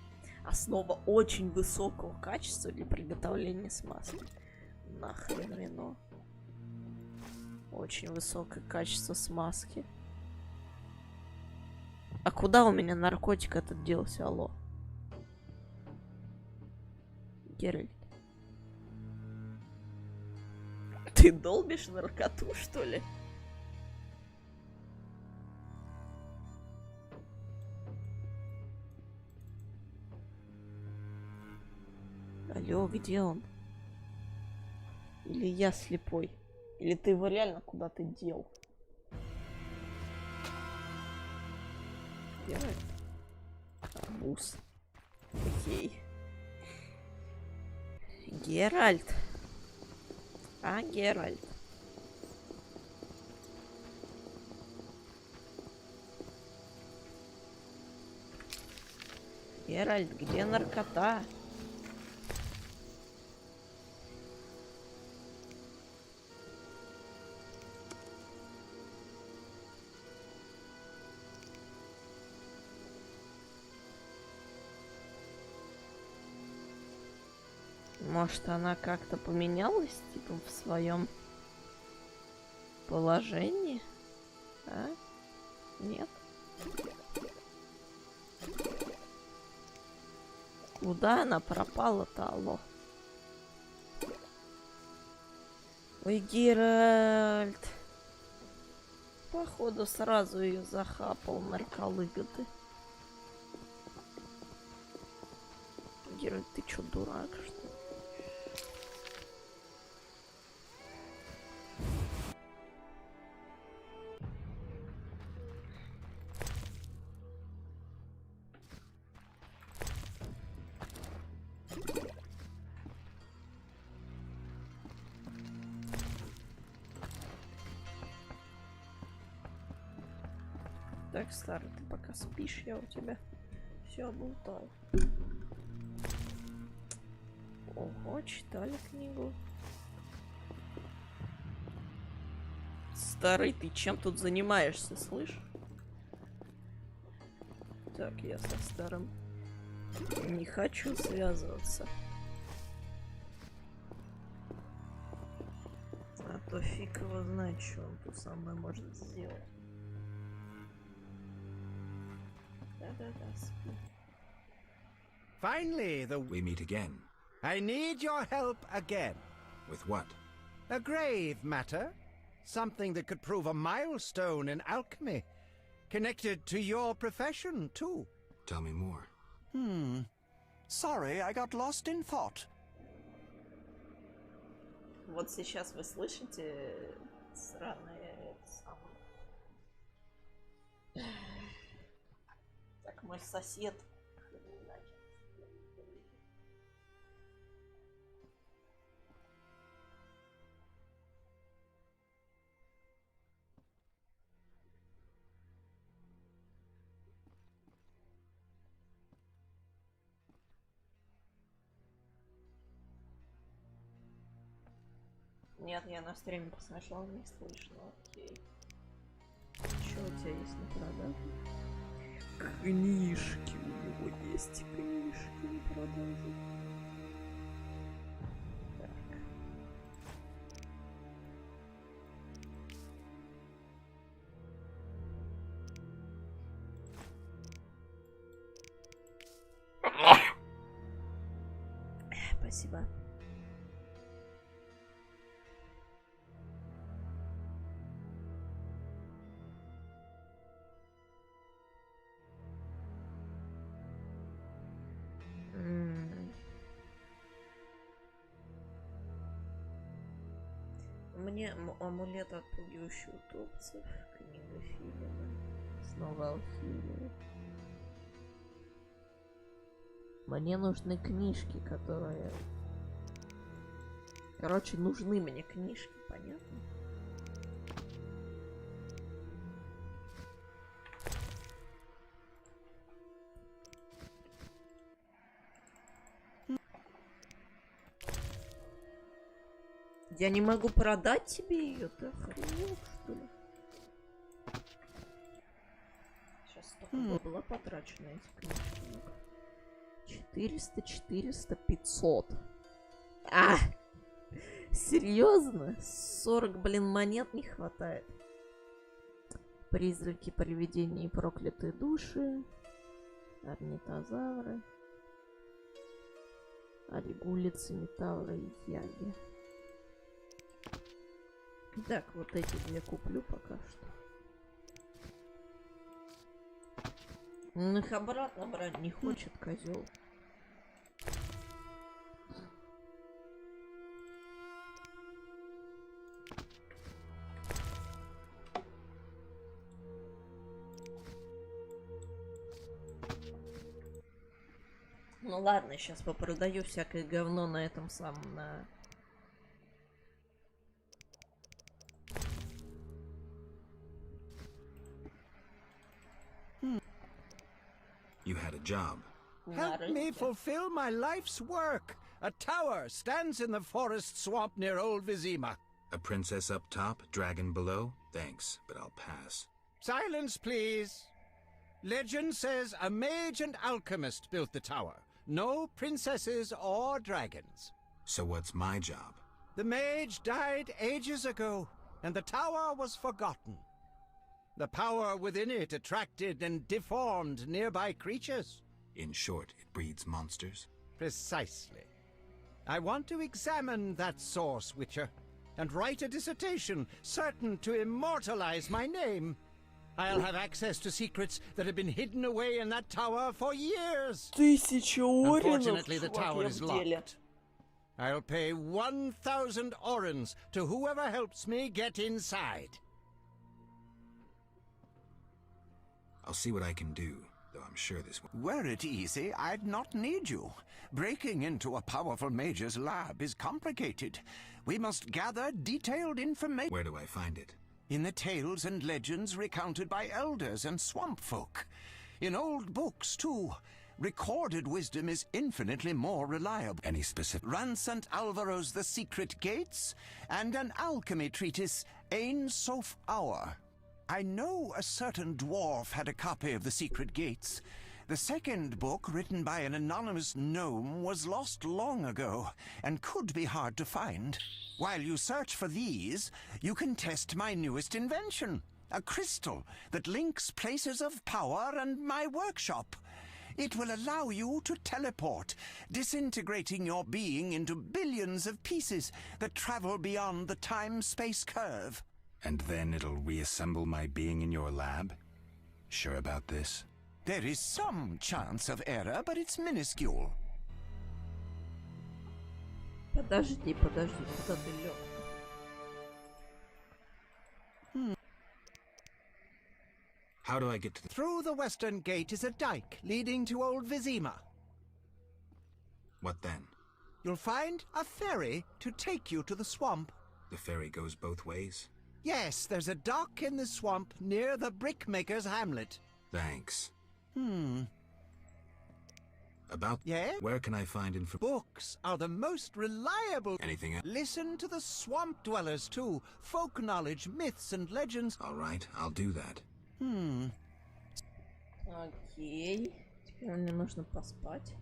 Основа очень высокого качества для приготовления смазки. Нахрен вино. Очень высокое качество смазки. А куда у меня наркотик этот делся, алло? Геральт. Ты долбишь наркоту, что ли? Алло, где он? Или я слепой? Или ты его реально куда-то дел? Делает? Арбуз. Окей. Геральт. А, Геральт. Геральт, где наркота? Может, она как-то поменялась, типа, в своем положении? А? Нет? Куда она пропала-то, алло? Ой, Геральт. Походу, сразу ее захапал нарколыга ты. Геральт, ты чё, дурак, что ли? Так, старый, ты пока спишь, я у тебя все обултал. Ого, читали книгу. Старый, ты чем тут занимаешься, слышь? Так, я со старым не хочу связываться. А то фиг его знает, что он тут со мной может сделать. Finally, we meet again. I need your help again. With what? A grave matter. Something that could prove a milestone in alchemy. Connected to your profession, too. Tell me more. Sorry, I got lost in thought. Вот сейчас вы слышите сраные самые. Так, мой сосед. Нет, я на стриме посмотрел, не слышно. Окей. Что у тебя есть на продажу? Книжки у него есть, книжки на продажу. Так. Спасибо. Мне амулет, отпугивающий утопцев, книга фильма, снова алхимия. Мне нужны книжки, которые... Короче, нужны мне книжки, понятно? Я не могу продать тебе ее, ты охренел, что ли? Сейчас столько бабла потрачено на эти книжки. 400, 400, 500. А! Серьезно? 40, блин, монет не хватает. Призраки, привидения и проклятые души. Орнитозавры. Оригулицы, метавры и яги. Так, вот эти две куплю пока что. Он их обратно брать не хочет, козел. Ну ладно, сейчас попродаю всякое говно на этом самом, на... You had a job. Help me fulfill my life's work. A tower stands in the forest swamp near Old Vizima. A princess up top, dragon below? Thanks, but I'll pass. Silence, please. Legend says a mage and alchemist built the tower. No princesses or dragons. So what's my job? The mage died ages ago, and the tower was forgotten. The power within it attracted and deformed nearby creatures. In short, it breeds monsters? Precisely. I want to examine that source, Witcher, and write a dissertation certain to immortalize my name. I'll have access to secrets that have been hidden away in that tower for years. Unfortunately, the tower is locked. I'll pay 1,000 orens to whoever helps me get inside. I'll see what I can do, though I'm sure this will... Were it easy, I'd not need you. Breaking into a powerful mage's lab is complicated. We must gather detailed information. Where do I find it? In the tales and legends recounted by elders and swamp folk. In old books, too. Recorded wisdom is infinitely more reliable. Any specific... Ransant Alvaro's The Secret Gates, and an alchemy treatise, Ain Soph Hour. I know a certain dwarf had a copy of The Secret Gates. The second book, written by an anonymous gnome, was lost long ago, and could be hard to find. While you search for these, you can test my newest invention, a crystal that links places of power and my workshop. It will allow you to teleport, disintegrating your being into billions of pieces that travel beyond the time-space curve. And then it'll reassemble my being in your lab? Sure about this? There is some chance of error, but it's minuscule. Подожди, куда ты лёг? How do I get to the... Through the western gate is a dike leading to Old Vizima. What then? You'll find a ferry to take you to the swamp. The ferry goes both ways? Yes, there's a dock in the swamp near the brickmaker's hamlet. Thanks. About... Yeah? Where can I find info? Books are the most reliable... Anything else? Listen to the swamp dwellers, too. Folk knowledge, myths and legends. All right, I'll do that. Окей. Теперь мне нужно поспать.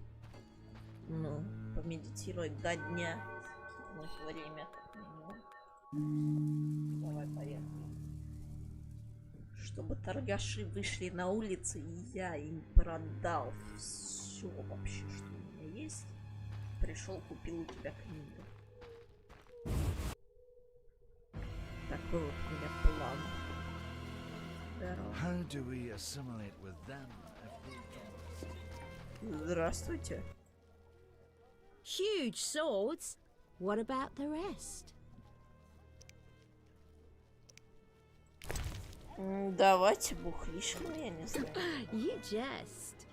Ну, помедитировать до дня. Скинуть время как минимум. Давай, поехали. Чтобы торгаши вышли на улицы, и я им продал все вообще, что у меня есть. Пришел, купил у тебя книгу. Такой вот у меня план. How do we assimilate with them? Здравствуйте. Huge swords. What about the rest? Давайте бухлишку, я не знаю. You jest.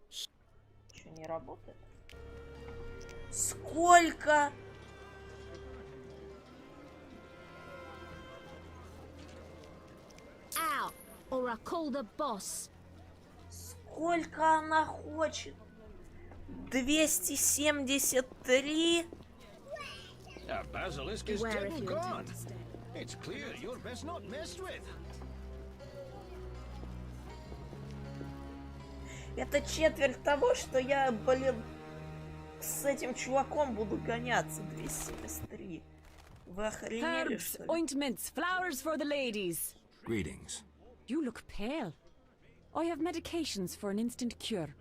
Что, не работает? Сколько? Out, or I'll call the boss. Сколько она хочет? 273? Our basilisk is dead and gone. It's clear you're best not messed with. Это четверть того, что я, блин, с этим чуваком буду гоняться. 273. Вы охренели, что ли? Ointments, flowers for the ladies. Greetings. You look pale. I have medications for an instant cure.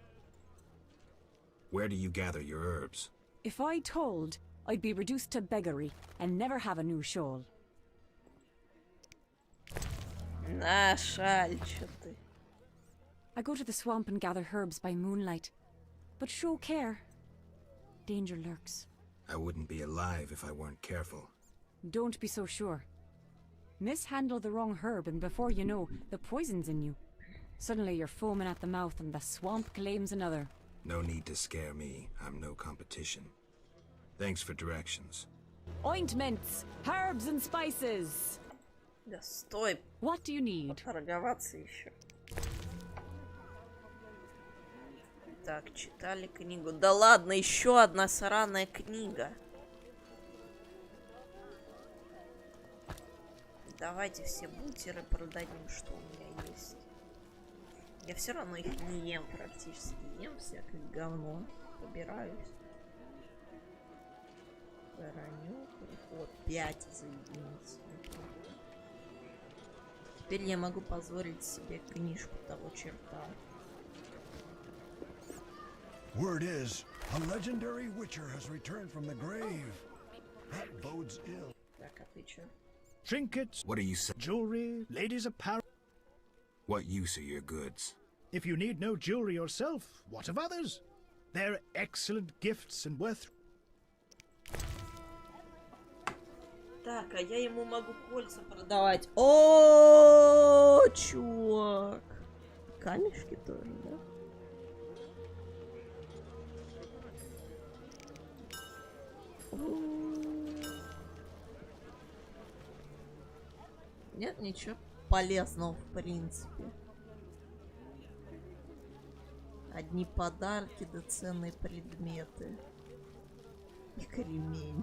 Where do you gather your herbs? If I told, I'd be reduced to beggary and never have a new shawl. На, шаль, чё ты? I go to the swamp and gather herbs by moonlight. But show care. Danger lurks. I wouldn't be alive if I weren't careful. Don't be so sure. Mishandle the wrong herb and before you know, the poison's in you. Suddenly you're foaming at the mouth and the swamp claims another. No need to scare me. I'm no competition. Thanks for directions. Ointments, herbs and spices. Да стой. What do you need? Поторговаться еще. Так, читали книгу. Да ладно, еще одна сраная книга. Давайте все бутеры продадим, что у меня есть. Я все равно их не ем практически. Ем всякое говно. Побираюсь. Короню. Вот, 5 за единицу. Теперь я могу позволить себе книжку того черта. Word is, a legendary witcher has returned from the grave. That bodes ill. Так, а ты чё? Trinkets, What are you saying? jewelry, ladies' apparel. What use are your goods? If you need no jewelry yourself, what of others? They're excellent gifts and worth... Так, а я ему могу кольца продавать. О, чувак. Камешки тоже, да? Нет, ничего полезного в принципе. Одни подарки да ценные предметы. И кремень.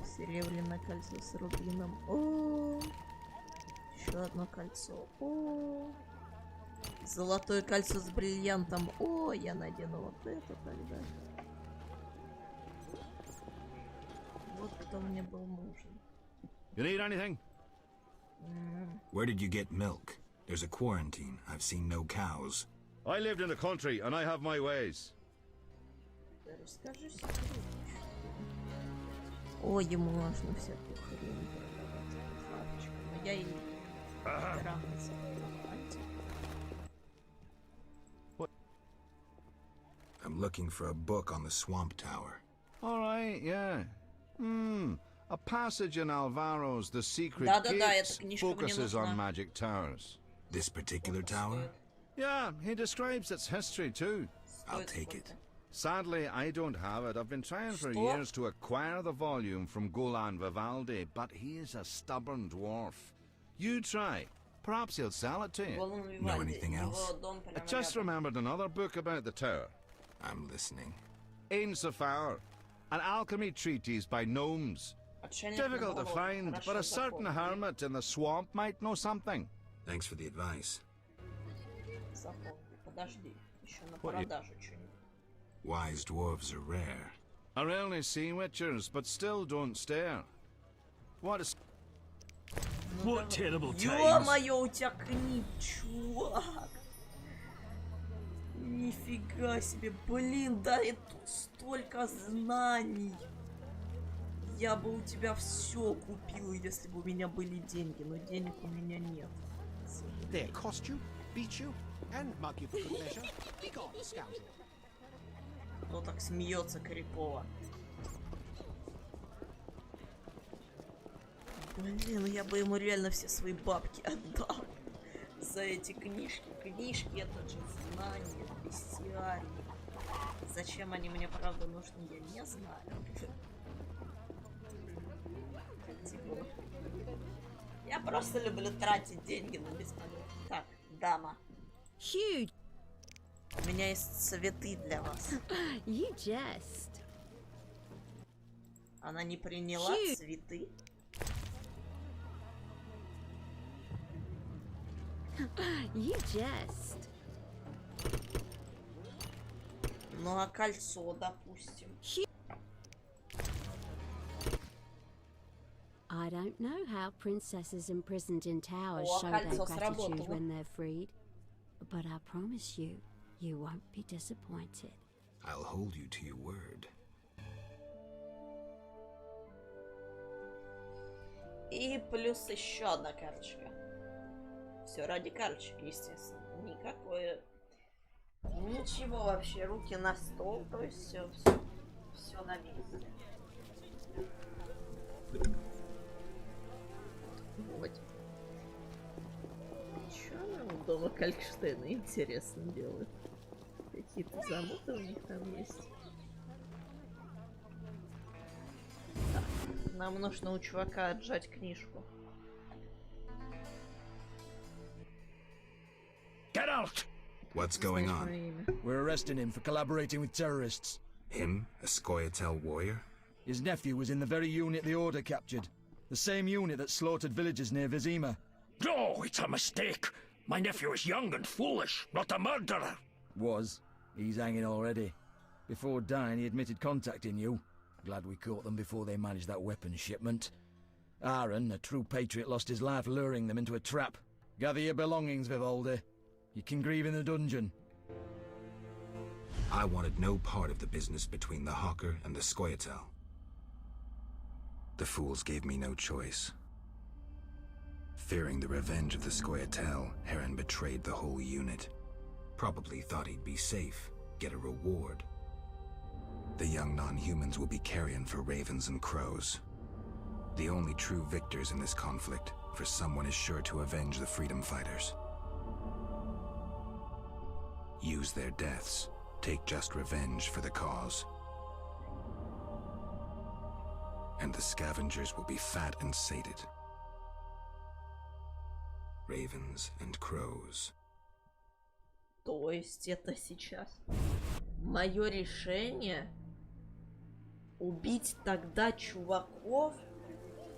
Серебряное кольцо с рубином. Еще одно кольцо. Золотое кольцо с бриллиантом. Я надену вот это тогда. Вот кто мне был нужен. You need anything? Where did you get milk? There's a quarantine. I've seen no cows. I lived in the country and I have my ways. Расскажи секрет. Ему можно всякую хрень продавать. Фабочка. Но я и I'm looking for a book on the Swamp Tower. All right, yeah. A passage in Alvaro's The Secret Да-да-да, Gates эта книжка мне focuses нужна. on magic towers. This particular tower? Yeah, he describes its history too. I'll take it. Sadly, I don't have it. I've been trying for Что? years to acquire the volume from Golan Vivaldi, but he is a stubborn dwarf. You try. Perhaps he'll sell it to you. Know anything else? I just remembered another book about the tower. I'm listening. Ain Safar, an alchemy treatise by gnomes. Difficult to find, but a certain hermit in the swamp might know something. Thanks for the advice. Подожди, еще на What you- продажу что-нибудь. Wise dwarves are rare. I rarely see witchers, but still don't stare. What is... What terrible times. Ё-моё, у тебя книг, чувак. Нифига себе, блин, да это столько знаний. Я бы у тебя все купил, если бы у меня были деньги, но денег у меня нет. They accost you, beat you, and mug you for good measure. Be gone, scoundrel. Кто так смеется крипово? Блин, я бы ему реально все свои бабки отдал за эти книжки. Книжки — это же знания, бестиарий. Зачем они мне, правда, нужны, я не знаю. Типа, я просто люблю тратить деньги на бесполезно. Так, дама. Huge. У меня есть цветы для вас. You jest. Она не приняла цветы? You jest. Ну а кольцо, допустим. I don't know how princesses imprisoned in towers О, show their кольцо gratitude сработало. when they're freed, but I promise you, you won't be disappointed. I'll hold you to your word. И плюс еще одна карточка. Все ради карточек, естественно. Никакое... Ничего вообще. Руки на стол. То есть все на месте. Вот. дома Калькштейна, интересно, делают. Какие-то замуты у них там есть. Так, нам нужно у чувака отжать книжку. Get out! What's going on? We're arresting him for collaborating with terrorists. Him? A Scoia'tael warrior? His nephew was in the very unit the Order captured. The same unit that slaughtered villagers near Vizima. No, it's a mistake. My nephew is young and foolish, not a murderer. Was. He's hanging already. Before dying, he admitted contacting you. Glad we caught them before they managed that weapons shipment. Aaron, a true patriot, lost his life luring them into a trap. Gather your belongings, Vivaldi. You can grieve in the dungeon. I wanted no part of the business between the Hawker and the Scoia'tael. The fools gave me no choice. Fearing the revenge of the Scoia'tael, Heron betrayed the whole unit. Probably thought he'd be safe, get a reward. The young non-humans will be carrion for ravens and crows. The only true victors in this conflict, for someone is sure to avenge the freedom fighters. Use their deaths, take just revenge for the cause. And the scavengers will be fat and sated. Ravens and crows. То есть это сейчас мое решение убить тогда чуваков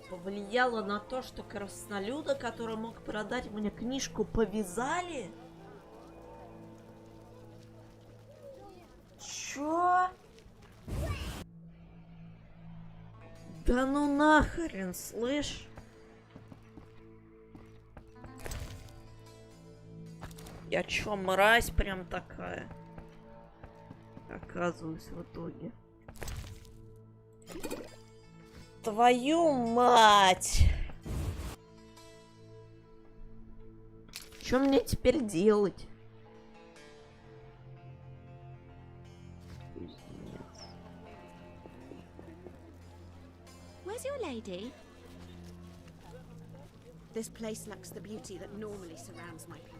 повлияло на то, что краснолюда, который мог продать мне книжку, повязали? Чё? Да ну нахрен, слышь? Я чё, мразь прям такая? Оказываюсь в итоге. Твою мать! Что мне теперь делать? Where's your lady? This place lacks the beauty that normally surrounds my people.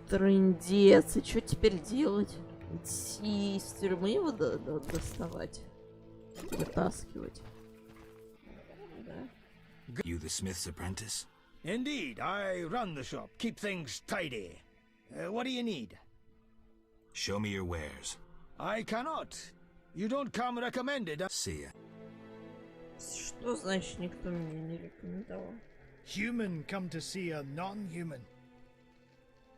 Трындец, и что теперь делать? Идти из тюрьмы его доставать? Вытаскивать? Да. You the smith's apprentice? Indeed, I run the shop, keep things tidy. What do you need? Show me your wares. I cannot. You don't come recommended. See ya. Что значит никто меня не рекомендовал? Human come to see a non-human.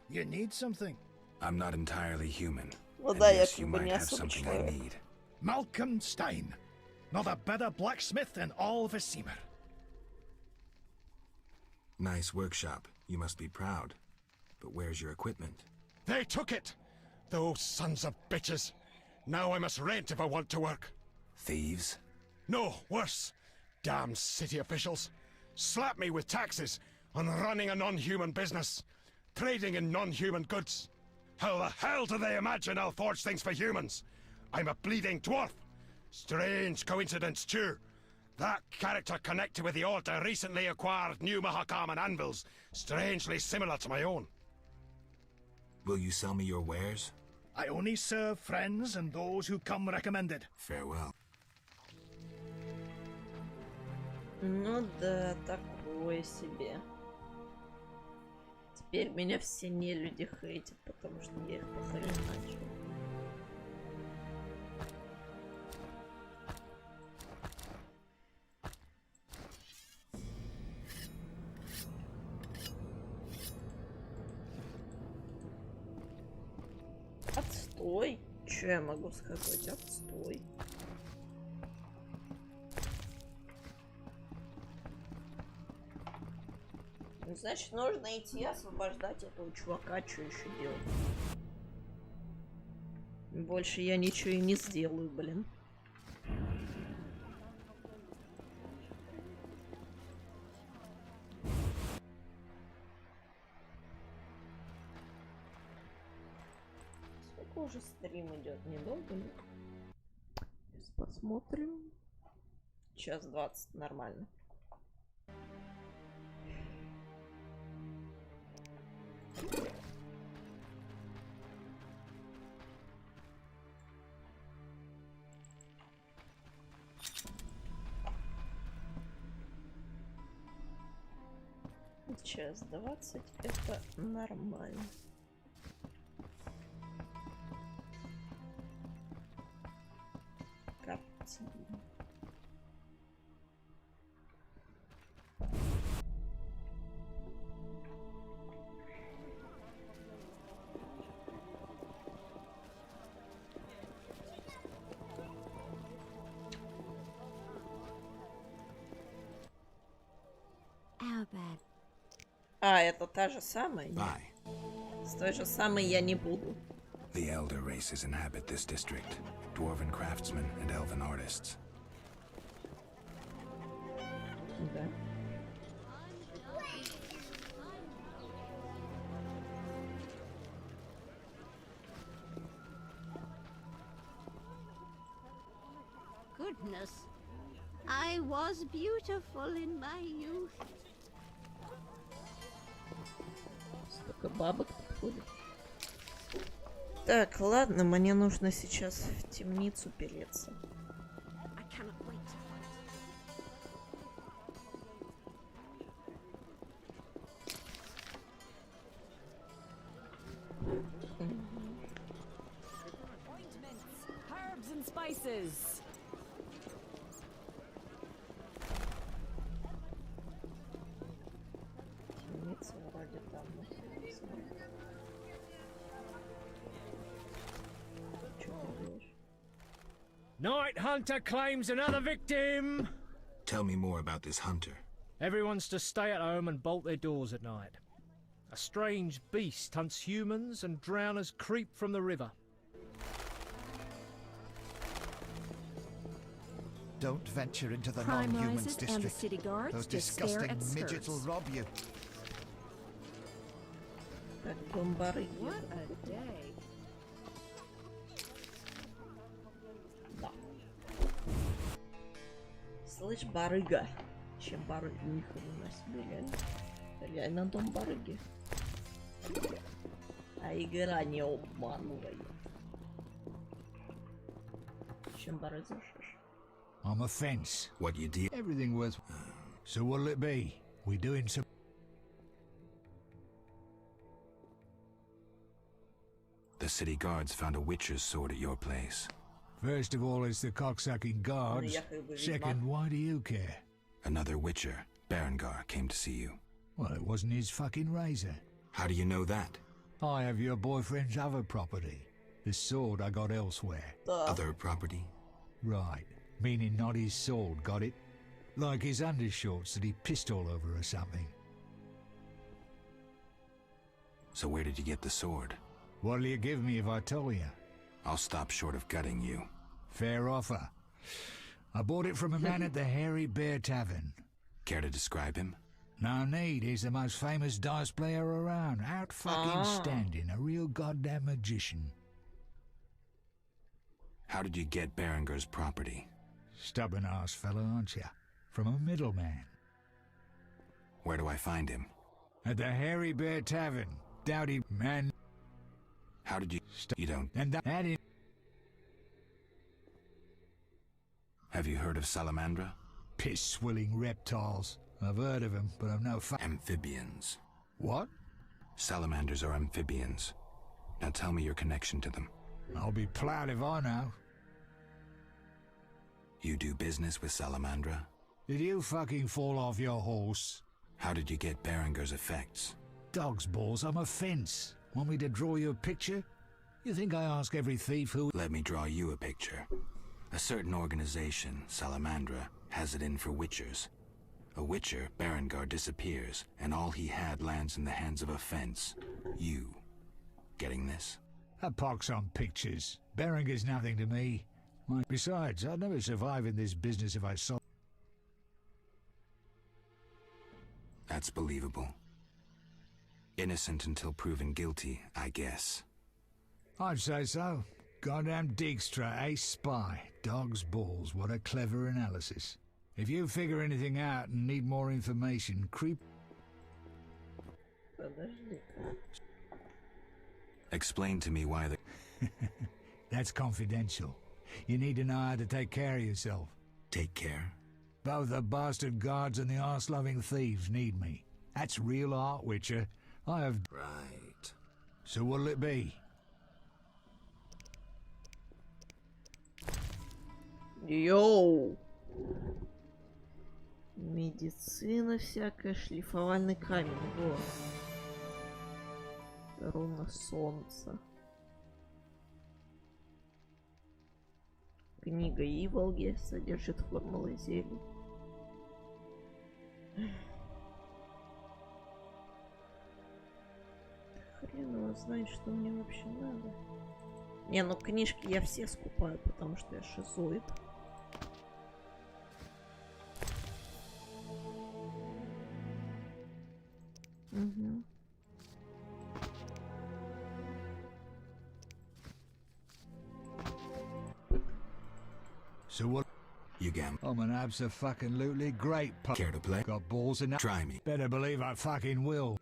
You need something? I'm not entirely human. Well, And да, yes, я you как бы might не have особо something I человек. need. Malcolm Stein. Not a better blacksmith in all Vizima. Nice workshop. You must be proud. But where's your equipment? They took it! Those sons of bitches! Now I must rent if I want to work. Thieves? No, worse. Damn city officials. Slap me with taxes on running a non-human business. Trading in non-human goods. How the hell do they imagine I'll forge things for humans? I'm a bleeding dwarf. Strange coincidence, too. That character connected with the Order recently acquired new Mahakaman anvils, strangely similar to my own. Will you sell me your wares? I only serve friends and those who come recommended. Farewell. Ну да, такое себе. Теперь меня все нелюди хейтят, потому что я их похреначил. Отстой. Что я могу сказать? Отстой. Значит, нужно идти освобождать этого чувака. Что еще делать? Больше я ничего и не сделаю, блин. Сколько уже стрим идет? Недолго, нет? Сейчас посмотрим. Час 20, нормально. Час 20 это нормально. Картина. How bad? А, это та же самая? Bye. С той же самой я не буду. The elder races inhabit this district. Dwarven craftsmen and elven artists. Да. Goodness. I was beautiful in my youth. Столько бабок подходит. Так, ладно, мне нужно сейчас в темницу переться. I cannot wait to fight. Ointments, herbs and spices. Темница вроде там находится. Чё ты делаешь? Night Hunter claims another victim! Tell me more about this hunter. Everyone's to stay at home and bolt their doors at night. A strange beast hunts humans and drowners creep from the river. Don't venture into the Crime non-humans rises and the district. city guards Those just stare disgusting at midgets will skirts. rob you. Так, бомбары. What a day. Да. Слышь, барыга. Чем барыга? Ни хрена себе, реально. Реально дом барыги. А игра не обманывает. Чем барыжишь? I'm a fence. What you do? Everything worth. So what'll it be? We doing some. The city guards found a witcher's sword at your place. First of all, it's the cocksucking guards. Second, why do you care? Another witcher, Berengar, came to see you. Well, it wasn't his fucking razor. How do you know that? I have your boyfriend's other property. The sword I got elsewhere. Other property? Right. Meaning not his sword, got it? Like his undershorts that he pissed all over or something. So where did you get the sword? What'll you give me if I tell you? I'll stop short of gutting you. Fair offer. I bought it from a man at the Hairy Bear Tavern. Care to describe him? No need, he's the most famous dice player around. Out fucking standing, a real goddamn magician. How did you get Berengar's property? Stubborn ass fellow, aren't you? From a middleman. Where do I find him? At the Hairy Bear Tavern. Dowdy man. How did you... You don't... And that in... Have you heard of Salamandra? Piss-swilling reptiles. I've heard of them, but I'm no Amphibians. What? Salamanders are amphibians. Now tell me your connection to them. I'll be plowed if I know. You do business with Salamandra? Did you fucking fall off your horse? How did you get Berengar's effects? Dog's balls, I'm a fence. Want me to draw you a picture? You think I ask every thief who... Let me draw you a picture. A certain organization, Salamandra, has it in for witchers. A witcher, Berengar, disappears, and all he had lands in the hands of a fence. You. Getting this? A pox on pictures. Berengar's nothing to me. Besides, I'd never survive in this business if I saw... That's believable. Innocent until proven guilty, I guess. I'd say so. Goddamn Dijkstra, ace spy. Dog's balls, what a clever analysis. If you figure anything out and need more information, creep... Подожди. Explain to me why the... That's confidential. You need to know how to take care of yourself. Take care? Both the bastard guards and the arse-loving thieves need me. That's real art, Witcher. I have... Right. So what'll it be? Йоу! Медицина всякая, шлифовальный камень. Вот. Руна солнца. Книга Иволги содержит формулы зелий. Хрен его знает, что мне вообще надо. Не, ну книжки я все скупаю, потому что я шизоид. Угу. So what? You gam. I'm an abso-fucking-lutely great pup. Care to play? Got balls in that. Try me. Better believe I fucking will.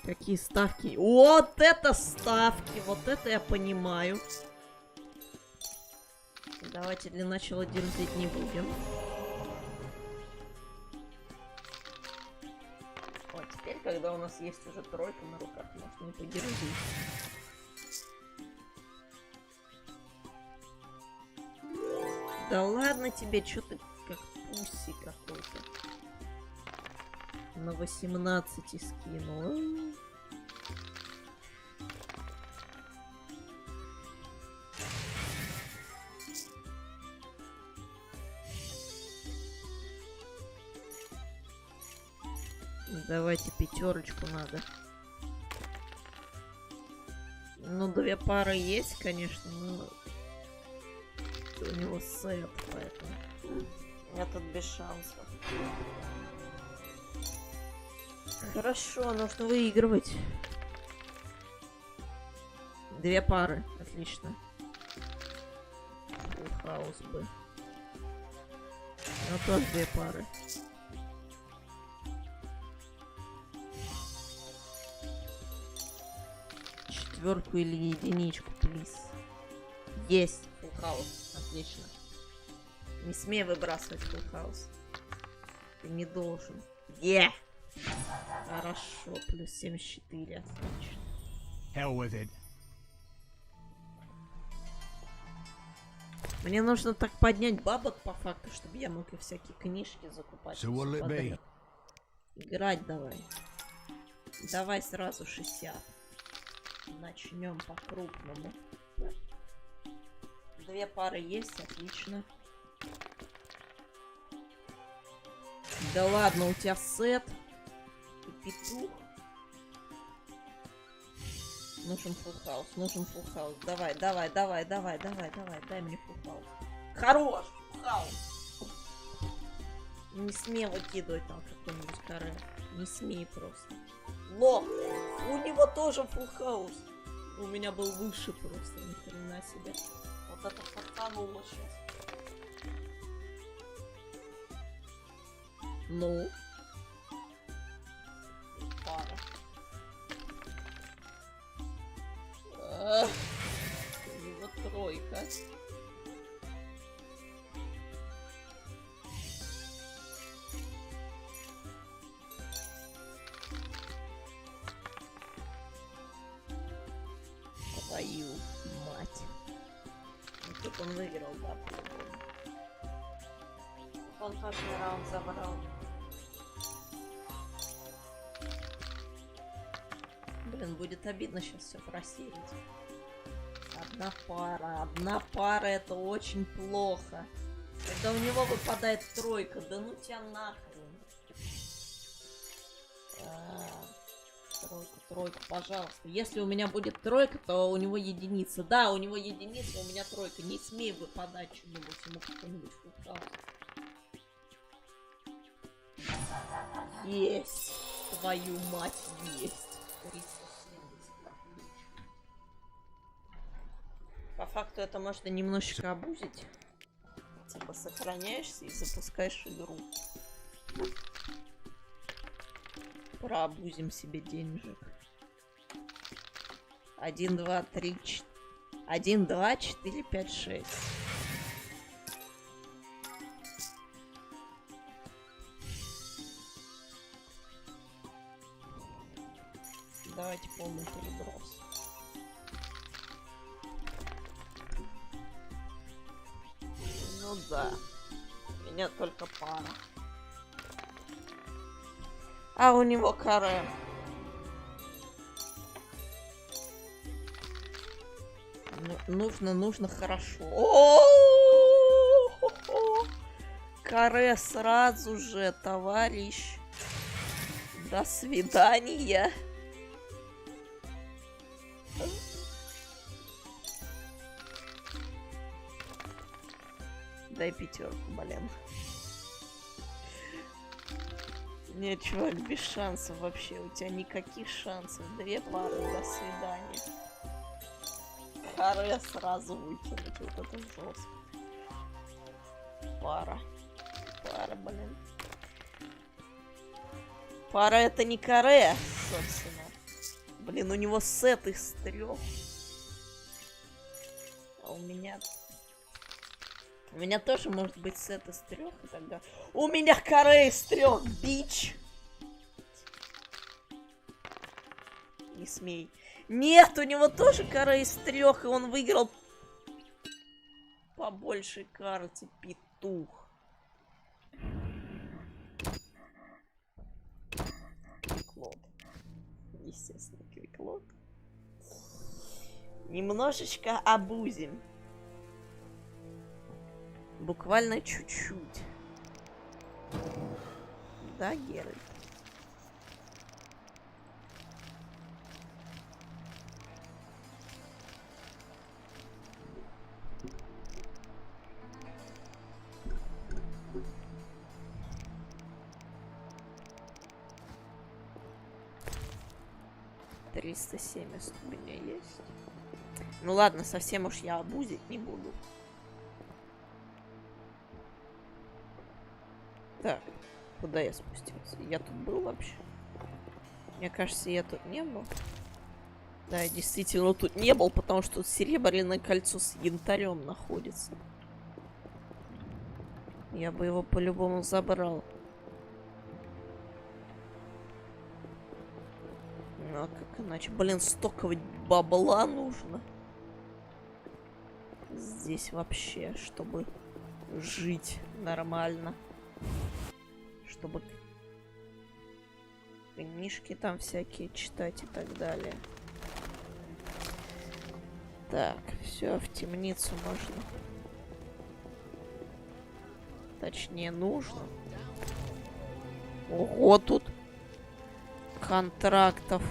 Какие ставки? Вот это ставки! Вот это я понимаю. Давайте для начала дерзить не будем. Вот теперь, когда у нас есть уже тройка на руках, можно и подерзить. Да ладно тебе, что ты как пусси какой-то. На 18 скинула. Давайте пятерочку надо. Ну, 2 пары есть, конечно, но у него сет, поэтому этот без шансов. Хорошо, нужно выигрывать. 2 пары, отлично. Хаус бы. Ну тоже 2 пары. Четверку или единичку, плиз. Есть. Фулл хаус. Отлично. Не смей выбрасывать фулл хаус. Ты не должен. Хорошо. Плюс 74. Отлично. Hell with it. Мне нужно так поднять бабок по факту, чтобы я мог и всякие книжки закупать. So what'll it be? Играть давай. Давай сразу 60. Начнем по-крупному. 2 пары есть, отлично. Да ладно, у тебя сет. И петух. Нужен фулл хаус, нужен фулл хаус. Давай, давай, давай, давай, давай, давай. Дай мне фулл хаус. Хорош! Фулл хаус! Не смей выкидывать там какой-нибудь каре. Не смей просто. Но у него тоже фулл хаус. У меня был выше просто, ни хрена себе. Вот это фартануло сейчас. Ну. Пара. У него тройка. Твою мать. Ну, тут он выиграл, да, по-любому. Он точно раунд забрал. Блин, будет обидно сейчас все просеять. 1 пара. 1 пара, это очень плохо. Когда у него выпадает тройка, да ну тебя нахрен. Тройку, пожалуйста. Если у меня будет тройка, то у него единица. Да, у него единица, у меня тройка. Не смей выпадать что-нибудь, ему какой-нибудь фулл. Есть. Твою мать, есть. 370. По факту это можно немножечко обузить. Типа сохраняешься и запускаешь игру. Прообузим себе денежек. 1, 2, 3, 1, 2, 4, 5, 6. Давайте полный переброс. Ну да. У меня только пара. А у него каре. Нужно хорошо. О-о-о-о-о! Каре сразу же, товарищ. До свидания. Дай 5, блин. Нет, чувак, без шансов вообще. У тебя никаких шансов. 2 пары, до свидания. Каре сразу выкинуть. Вот это жестко. Пара, блин. Пара это не каре, собственно. Блин, у него сет из 3. А у меня тоже может быть сет из 3, и тогда... У меня каре из 3, бич! Не смей. Нет, у него тоже каре из 3, и он выиграл по большей карте, петух. Квиклот. Естественно, квиклот. Немножечко обузим. Буквально чуть-чуть. Да, Геральт? $370 у меня есть. Ну ладно, совсем уж я обузить не буду. Так, куда я спустился? Я тут был вообще? Мне кажется, я тут не был. Да, я действительно тут не был, потому что тут серебряное кольцо с янтарем находится. Я бы его по-любому забрал. Ну, а как иначе? Блин, столько бабла нужно. Здесь вообще, чтобы жить нормально. Чтобы книжки там всякие читать и так далее. Так, все, в темницу можно. Точнее, нужно. Ого, тут контрактов.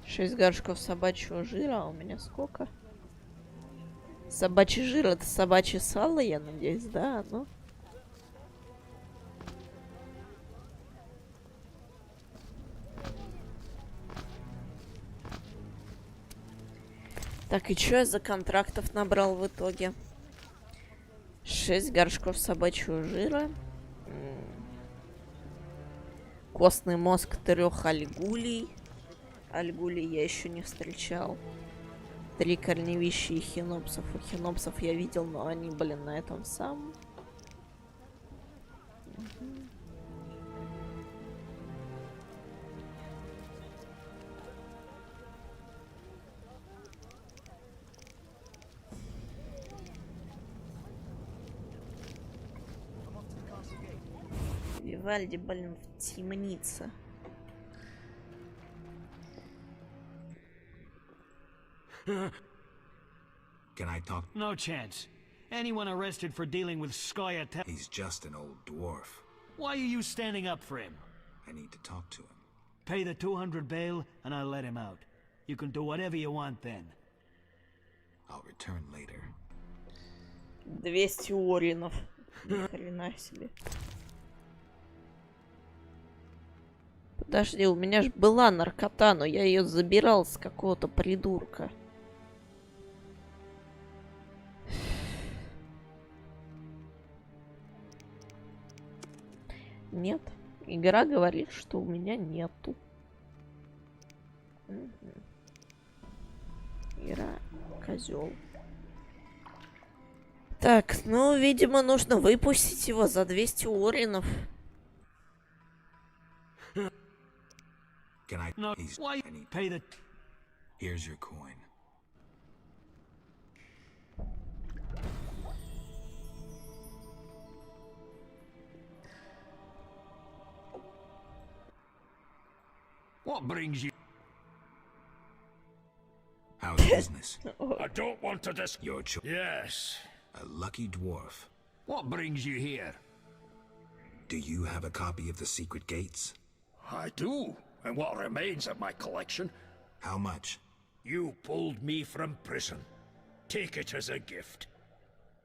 Шесть горшков собачьего жира, а у меня сколько? Собачий жир — это собачье сало, я надеюсь, да? Ну. Так, и что я за контрактов набрал в итоге? 6 горшков собачьего жира. Костный мозг 3 альгулей. Альгулей я еще не встречал. 3 корневища эхинопсов. Эхинопсов я видел, но они, блин, на этом самом. Вивальди, блин, в темнице. Can I talk? No chance. Anyone arrested for dealing with Skya... He's just an old dwarf. Why are you standing up for him? I need to talk to him. Pay the 200 bail and I'll let him out. You can do whatever you want then. I'll return later. 200 оринов. Ни хрена себе. Подожди, у меня же была наркота, но я ее забирал с какого-то придурка. Нет. Игра говорит, что у меня нету. Игра, козел. Так, ну, видимо, нужно выпустить его за 200 оринов. Can I? No, why pay the... Here's your coin. What brings you... How's business? I don't want to discuss... Your choice. Yes. A lucky dwarf. What brings you here? Do you have a copy of the secret gates? I do, and what remains of my collection. How much? You pulled me from prison. Take it as a gift.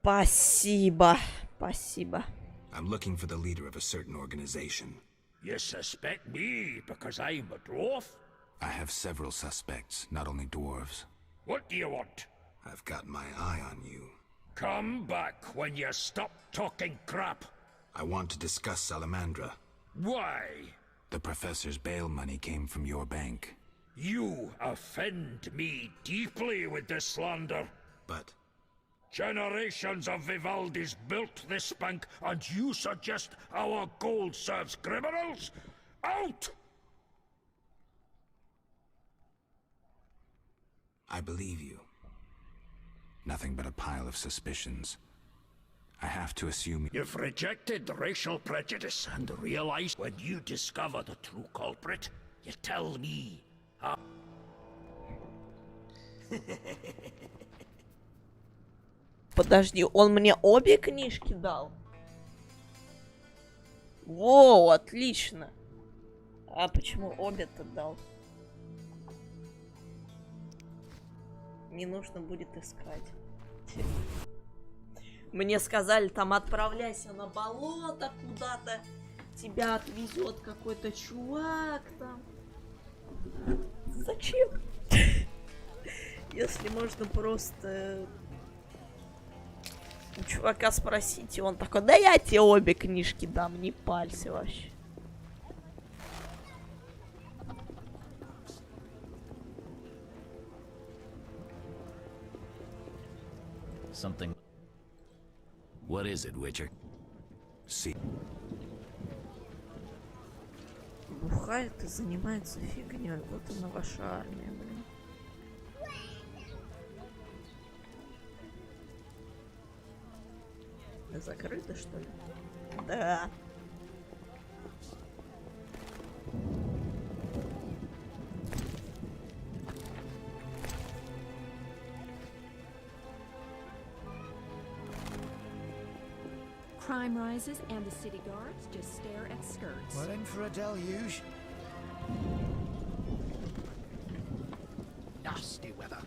Спасибо. Спасибо. I'm looking for the leader of a certain organization. You suspect me because I'm a dwarf? I have several suspects, not only dwarves. What do you want? I've got my eye on you. Come back when you stop talking crap. I want to discuss Salamandra. Why? The professor's bail money came from your bank. You offend me deeply with this slander. But... Generations of Vivaldis built this bank, and you suggest our gold serves criminals? Out! I believe you. Nothing but a pile of suspicions. I have to assume... You've rejected racial prejudice and realized when you discover the true culprit, you tell me. Подожди, он мне обе книжки дал? Воу, отлично. А почему обе-то дал? Не нужно будет искать. Мне сказали, там отправляйся на болото куда-то. Тебя отвезет какой-то чувак там. Зачем? Если можно просто у чувака спросить, и он такой, да я тебе обе книжки дам, не палься вообще. Something. What is it, Witcher? See. Бухает и занимается фигней. Вот она ваша армия, блин. Закрыто, что ли? Да. Crime rises and the city guards just stare at skirts. We're in for a deluge. Nasty weather.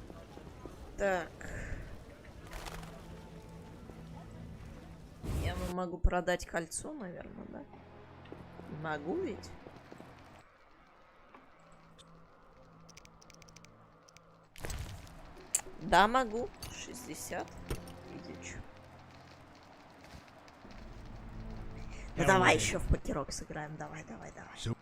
Так. Я могу продать кольцо, наверное, да? Могу ведь? Да, могу. 60 тысяч. Ну давай еще в покерок сыграем. Давай. Давай, пошли.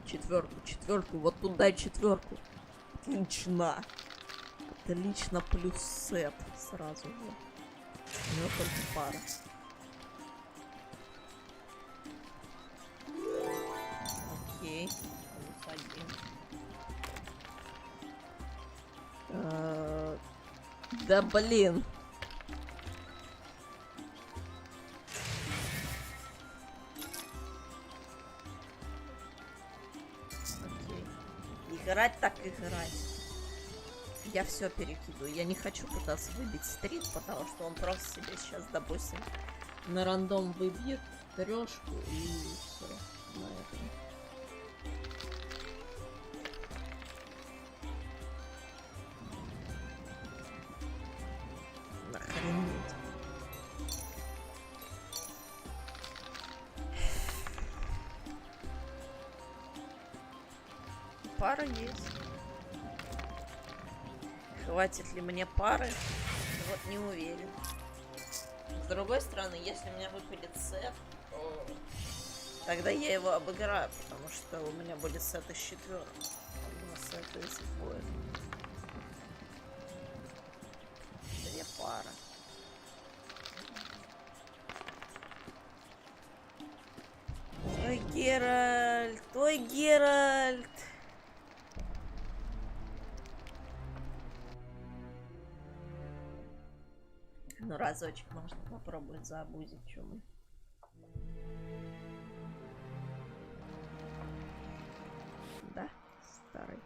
Четверку. Вот тут дай четверку. Отлично. Отлично, плюс сет сразу же. У него только пара. Окей. Да блин. Окей. Играть так играть. Я все перекидываю. Я не хочу пытаться выбить стрит, потому что он просто себе сейчас, допустим, на рандом выбьет трешку и все на этом. пара есть. Хватит ли мне пары? Вот не уверен. С другой стороны, если у меня выпадет сет, то тогда я его обыграю, потому что у меня будет сет из 4. У нас сет из 2. 2 пары. Ой, Геральт! Ой, Геральт! Ну, разочек можно попробовать заобузить, что мы. Да, старый.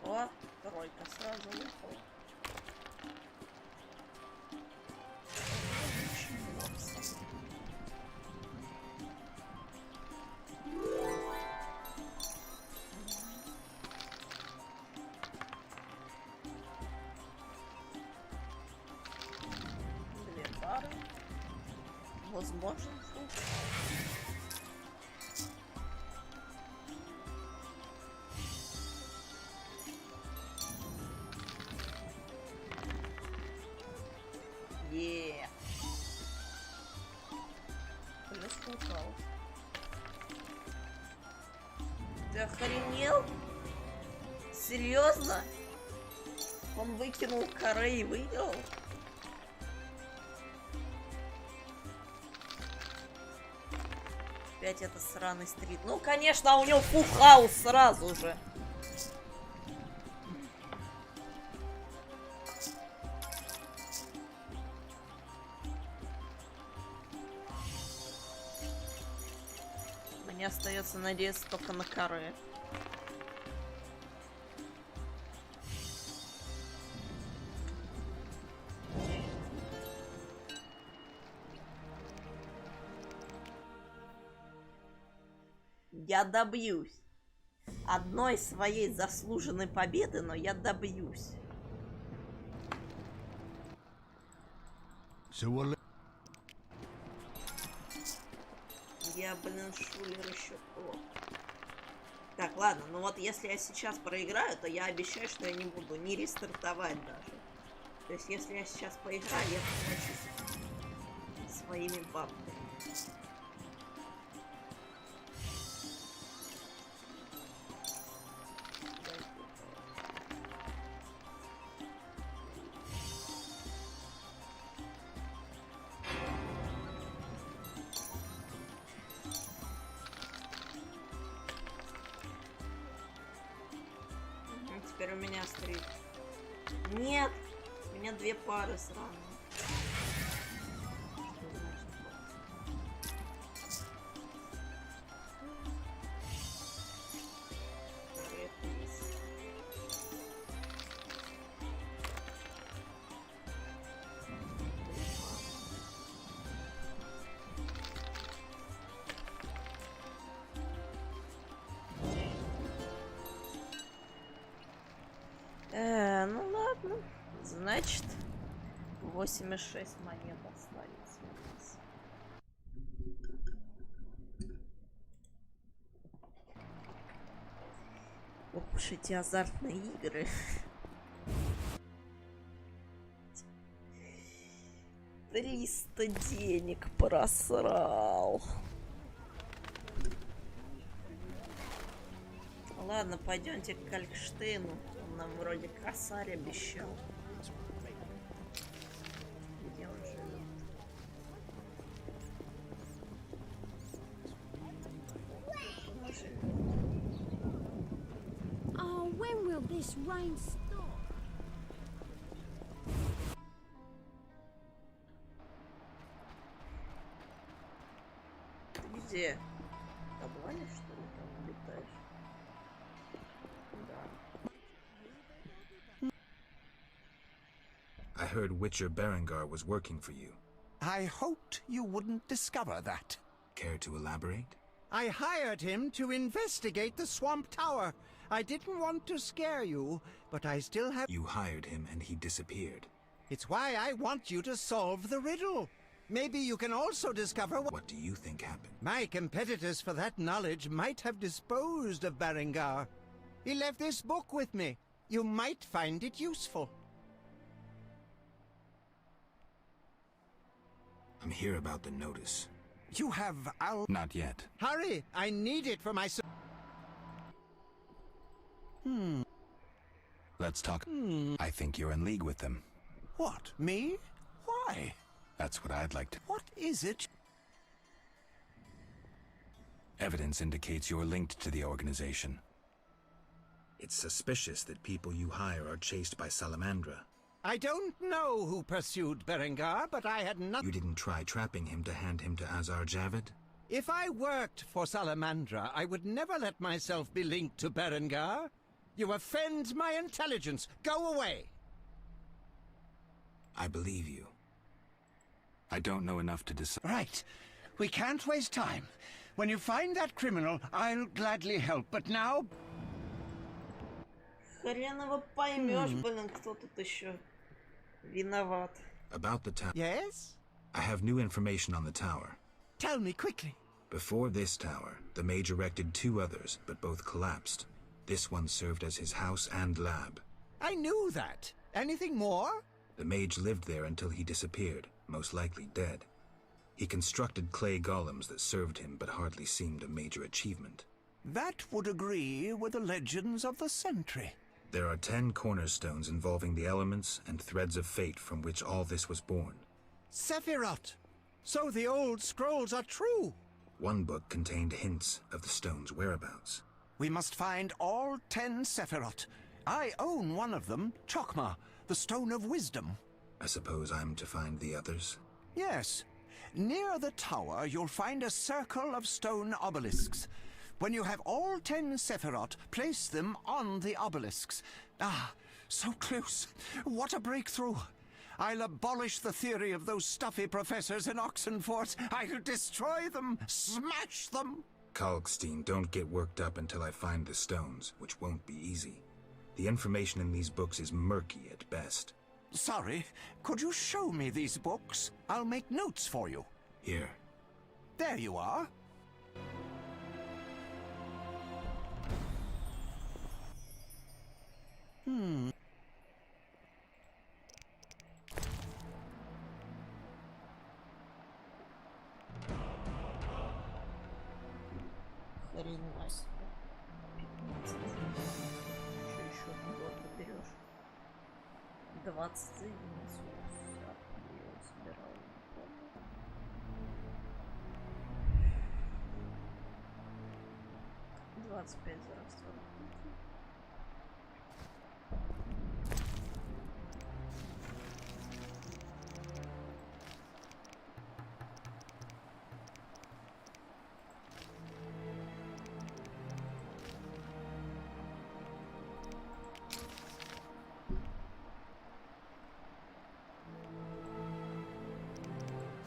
О, тройка сразу выпала. Возможно, Плюс упал. Ты охренел? Серьезно? Он выкинул каре и выиграл? Опять это сраный стрит. Ну, конечно, у него фулл хаус сразу же. Мне остается надеяться только на каре. Я добьюсь одной своей заслуженной победы, но я добьюсь. Я, блин, шулер еще тот. Так, ладно, ну вот если я сейчас проиграю, то я обещаю, что я не буду не рестартовать даже. То есть если я сейчас поиграю, я поплачусь своими бабками. Теперь у меня стрит. Нет! У меня 2 пары сразу. Ну ладно. Значит, 8,6 монет останется у нас. Ох уж эти азартные игры. $300 денег просрал. Ладно, пойдемте к Калькштейну. Он нам вроде косарь обещал. Где он живет? Oh, when will this rain stop? Ты где? В Таблане, что ли, там летаешь? I heard Witcher Berengar was working for you. I hoped you wouldn't discover that. Care to elaborate? I hired him to investigate the Swamp Tower. I didn't want to scare you, but I still have... You hired him and he disappeared. It's why I want you to solve the riddle. Maybe you can also discover What do you think happened? My competitors for that knowledge might have disposed of Berengar. He left this book with me. You might find it useful. I'm here about the notice. You have Not yet. Hurry! I need it for my... Let's talk. I think you're in league with them. What? Me? Why? That's what I'd like to... What is it? Evidence indicates you're linked to the organization. It's suspicious that people you hire are chased by Salamandra. I don't know who pursued Berengar, but I had not... You didn't try trapping him to hand him to Azar Javid? If I worked for Salamandra, I would never let myself be linked to Berengar. You offend my intelligence. Go away! I believe you. I don't know enough to decide. Right. We can't waste time. When you find that criminal, I'll gladly help, but now... Хрен его поймешь, блин, кто тут еще виноват. About the tower. Yes? I have new information on the tower. Tell me quickly. Before this tower, the mage erected 2 others, but both collapsed. This one served as his house and lab. I knew that. Anything more? The mage lived there until he disappeared, most likely dead. He constructed clay golems that served him but hardly seemed a major achievement. That would agree with the legends of the Sentry. There are 10 cornerstones involving the elements and threads of fate from which all this was born. Sephiroth! So the old scrolls are true! One book contained hints of the stone's whereabouts. We must find all 10 Sephiroth. I own one of them, Chokmah, the Stone of Wisdom. I suppose I'm to find the others? Yes. Near the tower, you'll find a circle of stone obelisks. When you have all 10 Sephiroth, place them on the obelisks. Ah, so close. What a breakthrough. I'll abolish the theory of those stuffy professors in Oxenfort. I'll destroy them, smash them. Kalkstein, don't get worked up until I find the stones, which won't be easy. The information in these books is murky at best. Sorry, could you show me these books? I'll make notes for you. Here. There you are. Хрена себе. 15. Что еще год берешь? 20 единиц. Я его собирал, не помню. $25 за раствор.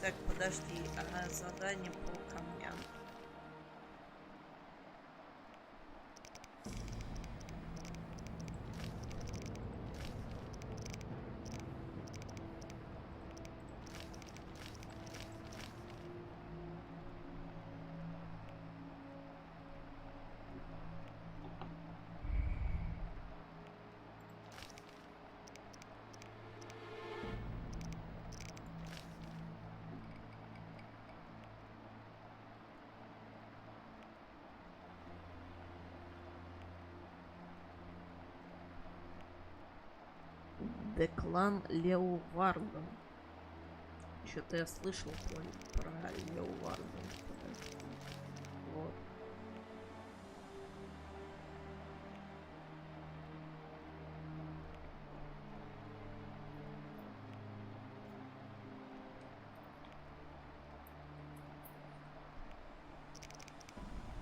Так, подожди, а задание по камням. Деклан Леуварден. Что-то я слышал про Леуварден. Вот.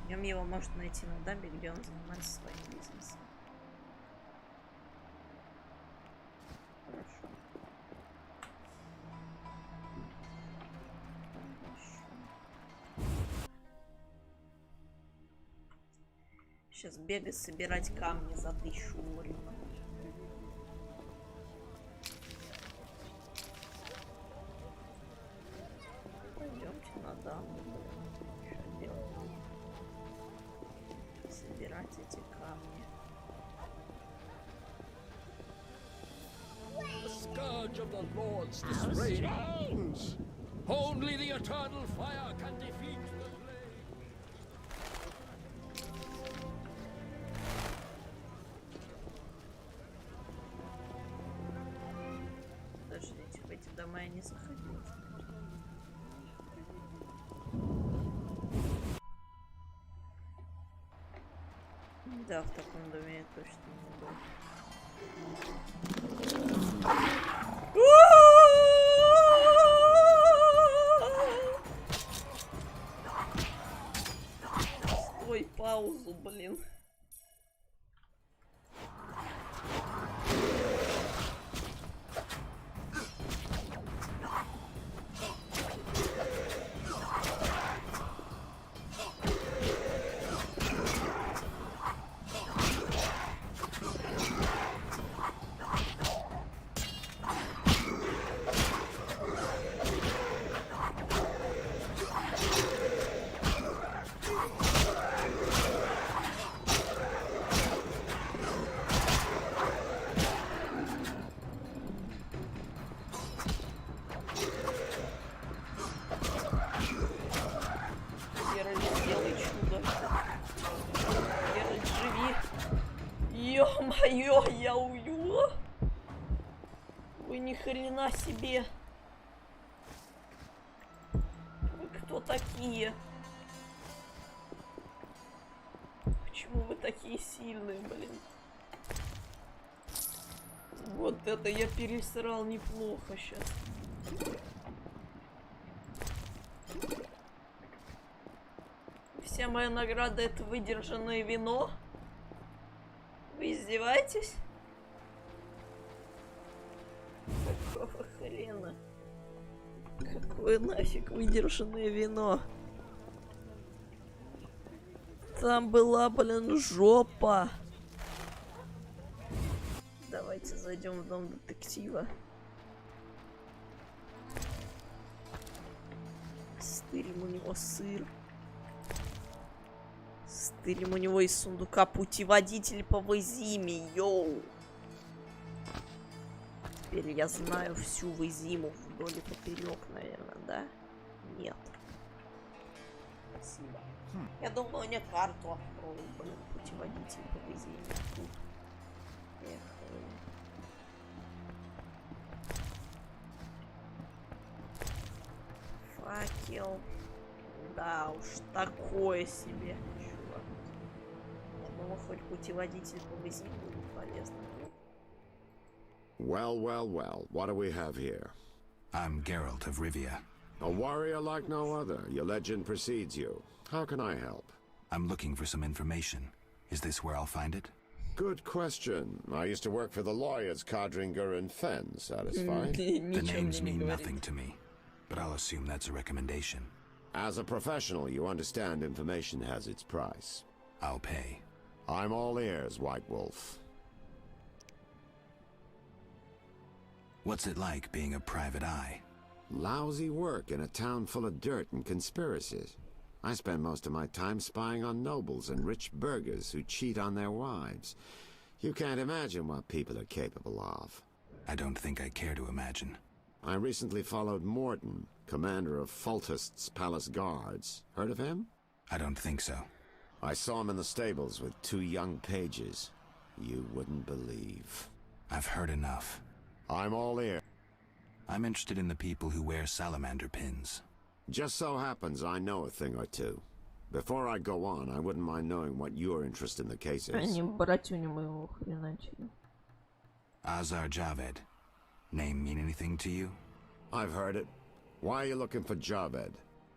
В нем его может найти на дамбе, где он занимается своим бизнесом. Хорошо. Сейчас бегать, собирать камни за 1000 уровней. там, что делать? Собирать эти камни. The scourge of the lords this reigns. Only the eternal fire can defeat the blade. Подождите, в эти дома я не заходила. Да, в таком доме я точно не был. Стой, паузу, блин. Ё-моё, я уйду. Вы ни хрена себе. Вы кто такие? Почему вы такие сильные, блин? Вот это я пересрал неплохо сейчас. Вся моя награда — это выдержанное вино. Вы издеваетесь? Какого хрена? Какое нафиг выдержанное вино? Там была, блин, жопа. Давайте зайдем в дом детектива. Стырим у него сыр. Стырим у него из сундука путеводитель по Визиме, йоу. Теперь я знаю всю Визиму вдоль и поперек, наверное, да? Нет. Спасибо. Я думаю, мне карту открою, блин, путеводитель по Визиме. Тут. Эх. Факел. Да уж, такое себе. Чувак. Я думал, хоть путеводитель по Визиме будет полезно. Well, well, well, what do we have here? I'm Geralt of Rivia. A warrior like no other. Your legend precedes you. How can I help? I'm looking for some information. Is this where I'll find it? Good question. I used to work for the lawyers Codringer and Fenn. Satisfied? The names mean nothing to me, but I'll assume that's a recommendation. As a professional, you understand information has its price. I'll pay. I'm all ears, White Wolf. What's it like being a private eye? Lousy work in a town full of dirt and conspiracies. I spend most of my time spying on nobles and rich burghers who cheat on their wives. You can't imagine what people are capable of. I don't think I care to imagine. I recently followed Morden, commander of Foltest's palace guards. Heard of him? I don't think so. I saw him in the stables with 2 young pages. You wouldn't believe. I've heard enough. I'm all ear. I'm interested in the people who wear salamander pins. Just so happens I know a thing or two. Before I go on, I wouldn't mind knowing what your interest in the case is. Они братюню моего хреначили. Azar Javed. Name mean anything to you? I've heard it. Why are you looking for Javed?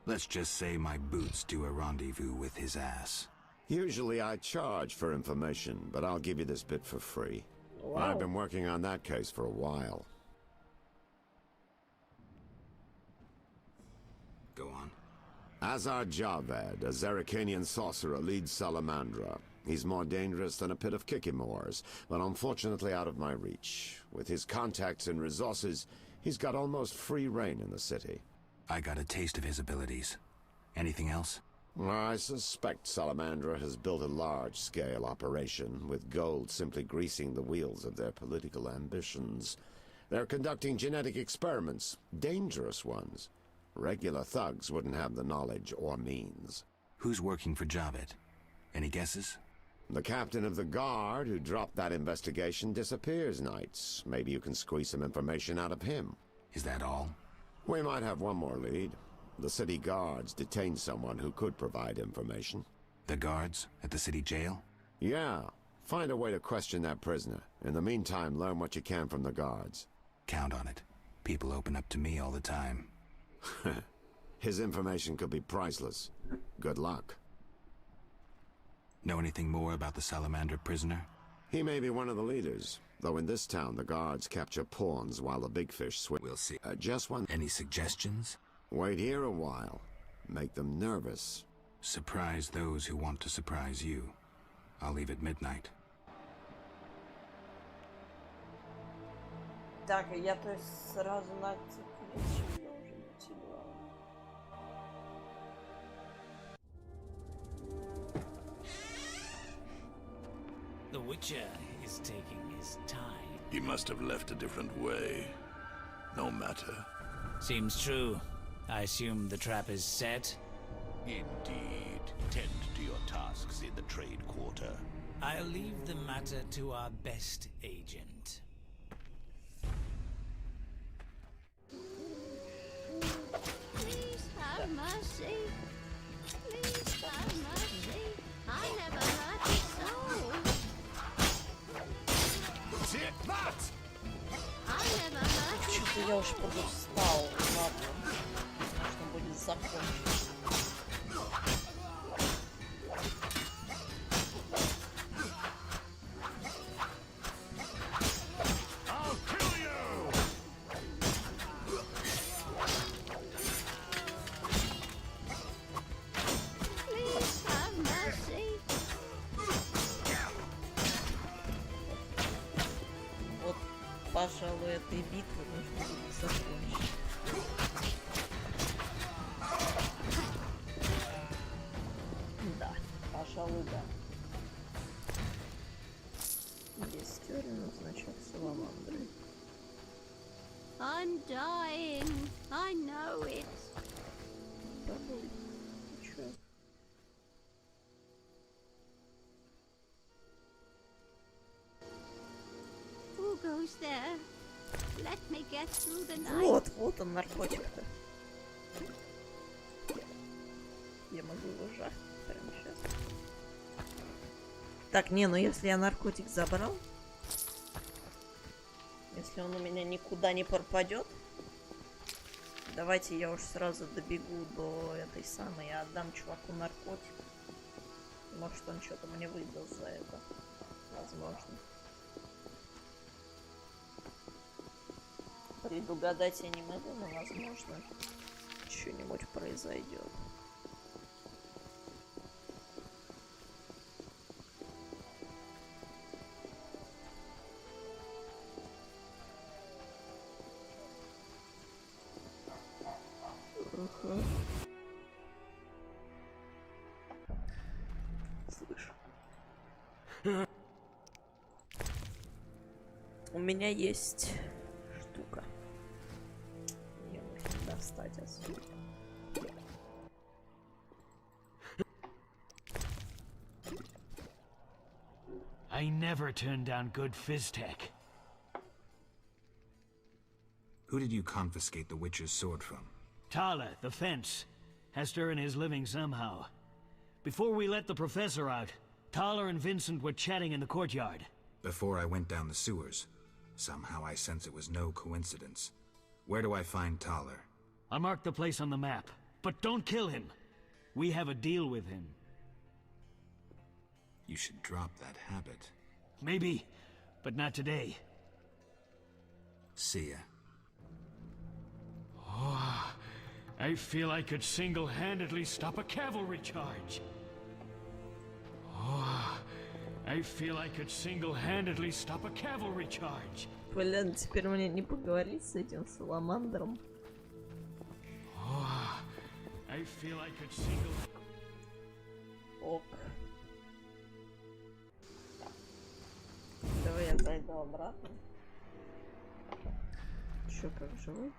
Let's just say my boots do a rendezvous with his ass. Usually I charge for information, but I'll give you this bit for free. Wow. I've been working on that case for a while. Go on. Azar Javed, a Zerrikanian sorcerer, leads Salamandra. He's more dangerous than a pit of Kikimores, but unfortunately out of my reach. With his contacts and resources, he's got almost free reign in the city. I got a taste of his abilities. Anything else? I suspect Salamandra has built a large-scale operation, with gold simply greasing the wheels of their political ambitions. They're conducting genetic experiments, dangerous ones. Regular thugs wouldn't have the knowledge or means. Who's working for Javed? Any guesses? The captain of the guard who dropped that investigation disappears nights. Maybe you can squeeze some information out of him. Is that all? We might have one more lead. The city guards detained someone who could provide information. The guards at the city jail? Yeah. Find a way to question that prisoner. In the meantime, learn what you can from the guards. Count on it. People open up to me all the time. His information could be priceless. Good luck. Know anything more about the Salamander prisoner? He may be one of the leaders. Though in this town, the guards capture pawns while the big fish swim. We'll see. Just one. Any suggestions? Wait here a while. Make them nervous. Surprise those who want to surprise you. I'll leave at midnight. Так, я то есть сразу на цикле должен быть играл. The Witcher is taking his time. He must have left a different way. No matter. Seems true. I assume the trap is set? Indeed. Tend to your tasks in the trade quarter. I'll leave the matter to our best agent. Please have mercy. Please have mercy. I never hurt a soul. Take that! I never hurt a soul. Что-то я уж подустал. Ладно. Нужно будет закончить. Пожалуй, этой битвы нужно будет закончить. Да, пожалуй, да. Есть теория на значок Саламандры. I'm dying. I know it. Пожалуй. Чё? Who goes there? Let me get through the night. Вот он наркотик-то. Я могу его жахнуть прямо сейчас. Так, не, ну если я наркотик забрал, если он у меня никуда не пропадет, давайте я уж сразу добегу до этой самой и отдам чуваку наркотик. Может, он что-то мне выдаст за это. Возможно. Предугадать я не могу, но возможно что-нибудь произойдет. Слышу. У меня есть штука. Ее нужно достать отсюда. I never turn down good Fizztech. Who did you confiscate the Witcher's sword from? Tala, the fence, has to earn his living somehow. Before we let the professor out, Tala and Vincent were chatting in the courtyard. Before I went down the sewers. Somehow I sense it was no coincidence. Where do I find Thaler? I'll mark the place on the map, but don't kill him. We have a deal with him. You should drop that habit. Maybe, but not today. See ya. Oh, I feel I could single-handedly stop a cavalry charge. Oh, I feel I could single-handedly stop a cavalry charge. Блин, теперь мне не поговорить с этим Саламандром. Oh, I feel I could single. Ок. Давай я зайду обратно. Чё, как живой?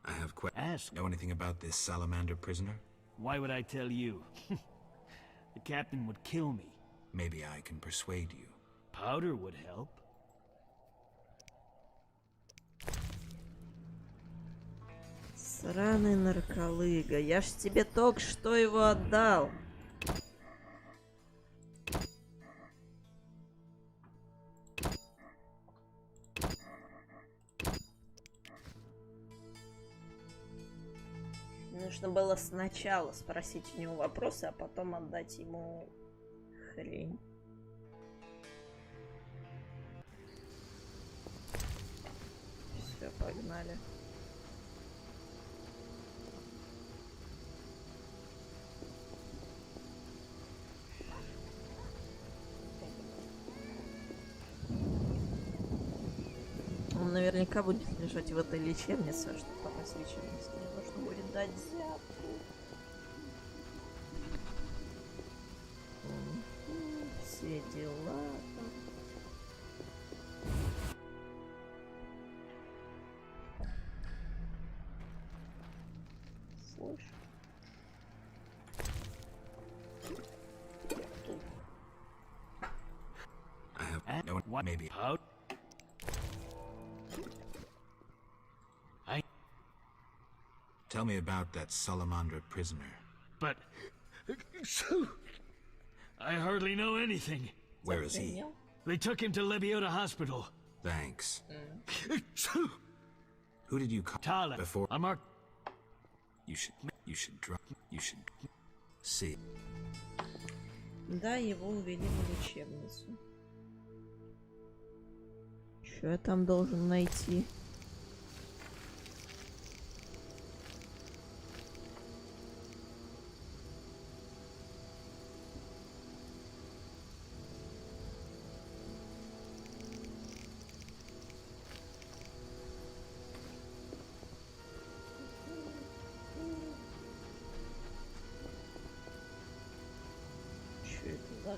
I have questions. Know anything about this salamander prisoner? Why would I tell you? The captain would kill me. Maybe I can persuade you. Powder would help. Сраный нарколыга, я ж тебе только что его отдал. Нужно было сначала спросить у него вопросы, а потом отдать ему хрень. Все, погнали. Он наверняка будет лежать в этой лечебнице, а что там из лечебницы мне нужно будет дать взятку. Все дела там. Слышь. I have no one, maybe. How? Tell me about that salamander prisoner. But I hardly know anything. Where is he? They took him to Lebiota Hospital. Thanks. Who did you call Tyler. before? I'm our... You should see. Да, его увели в лечебницу. Что я там должен найти?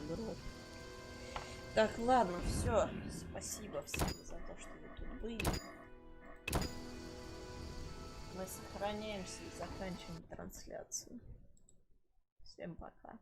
Гроб. Так, ладно, все. Спасибо всем за то, что вы тут были. Мы сохраняемся и заканчиваем трансляцию. Всем пока.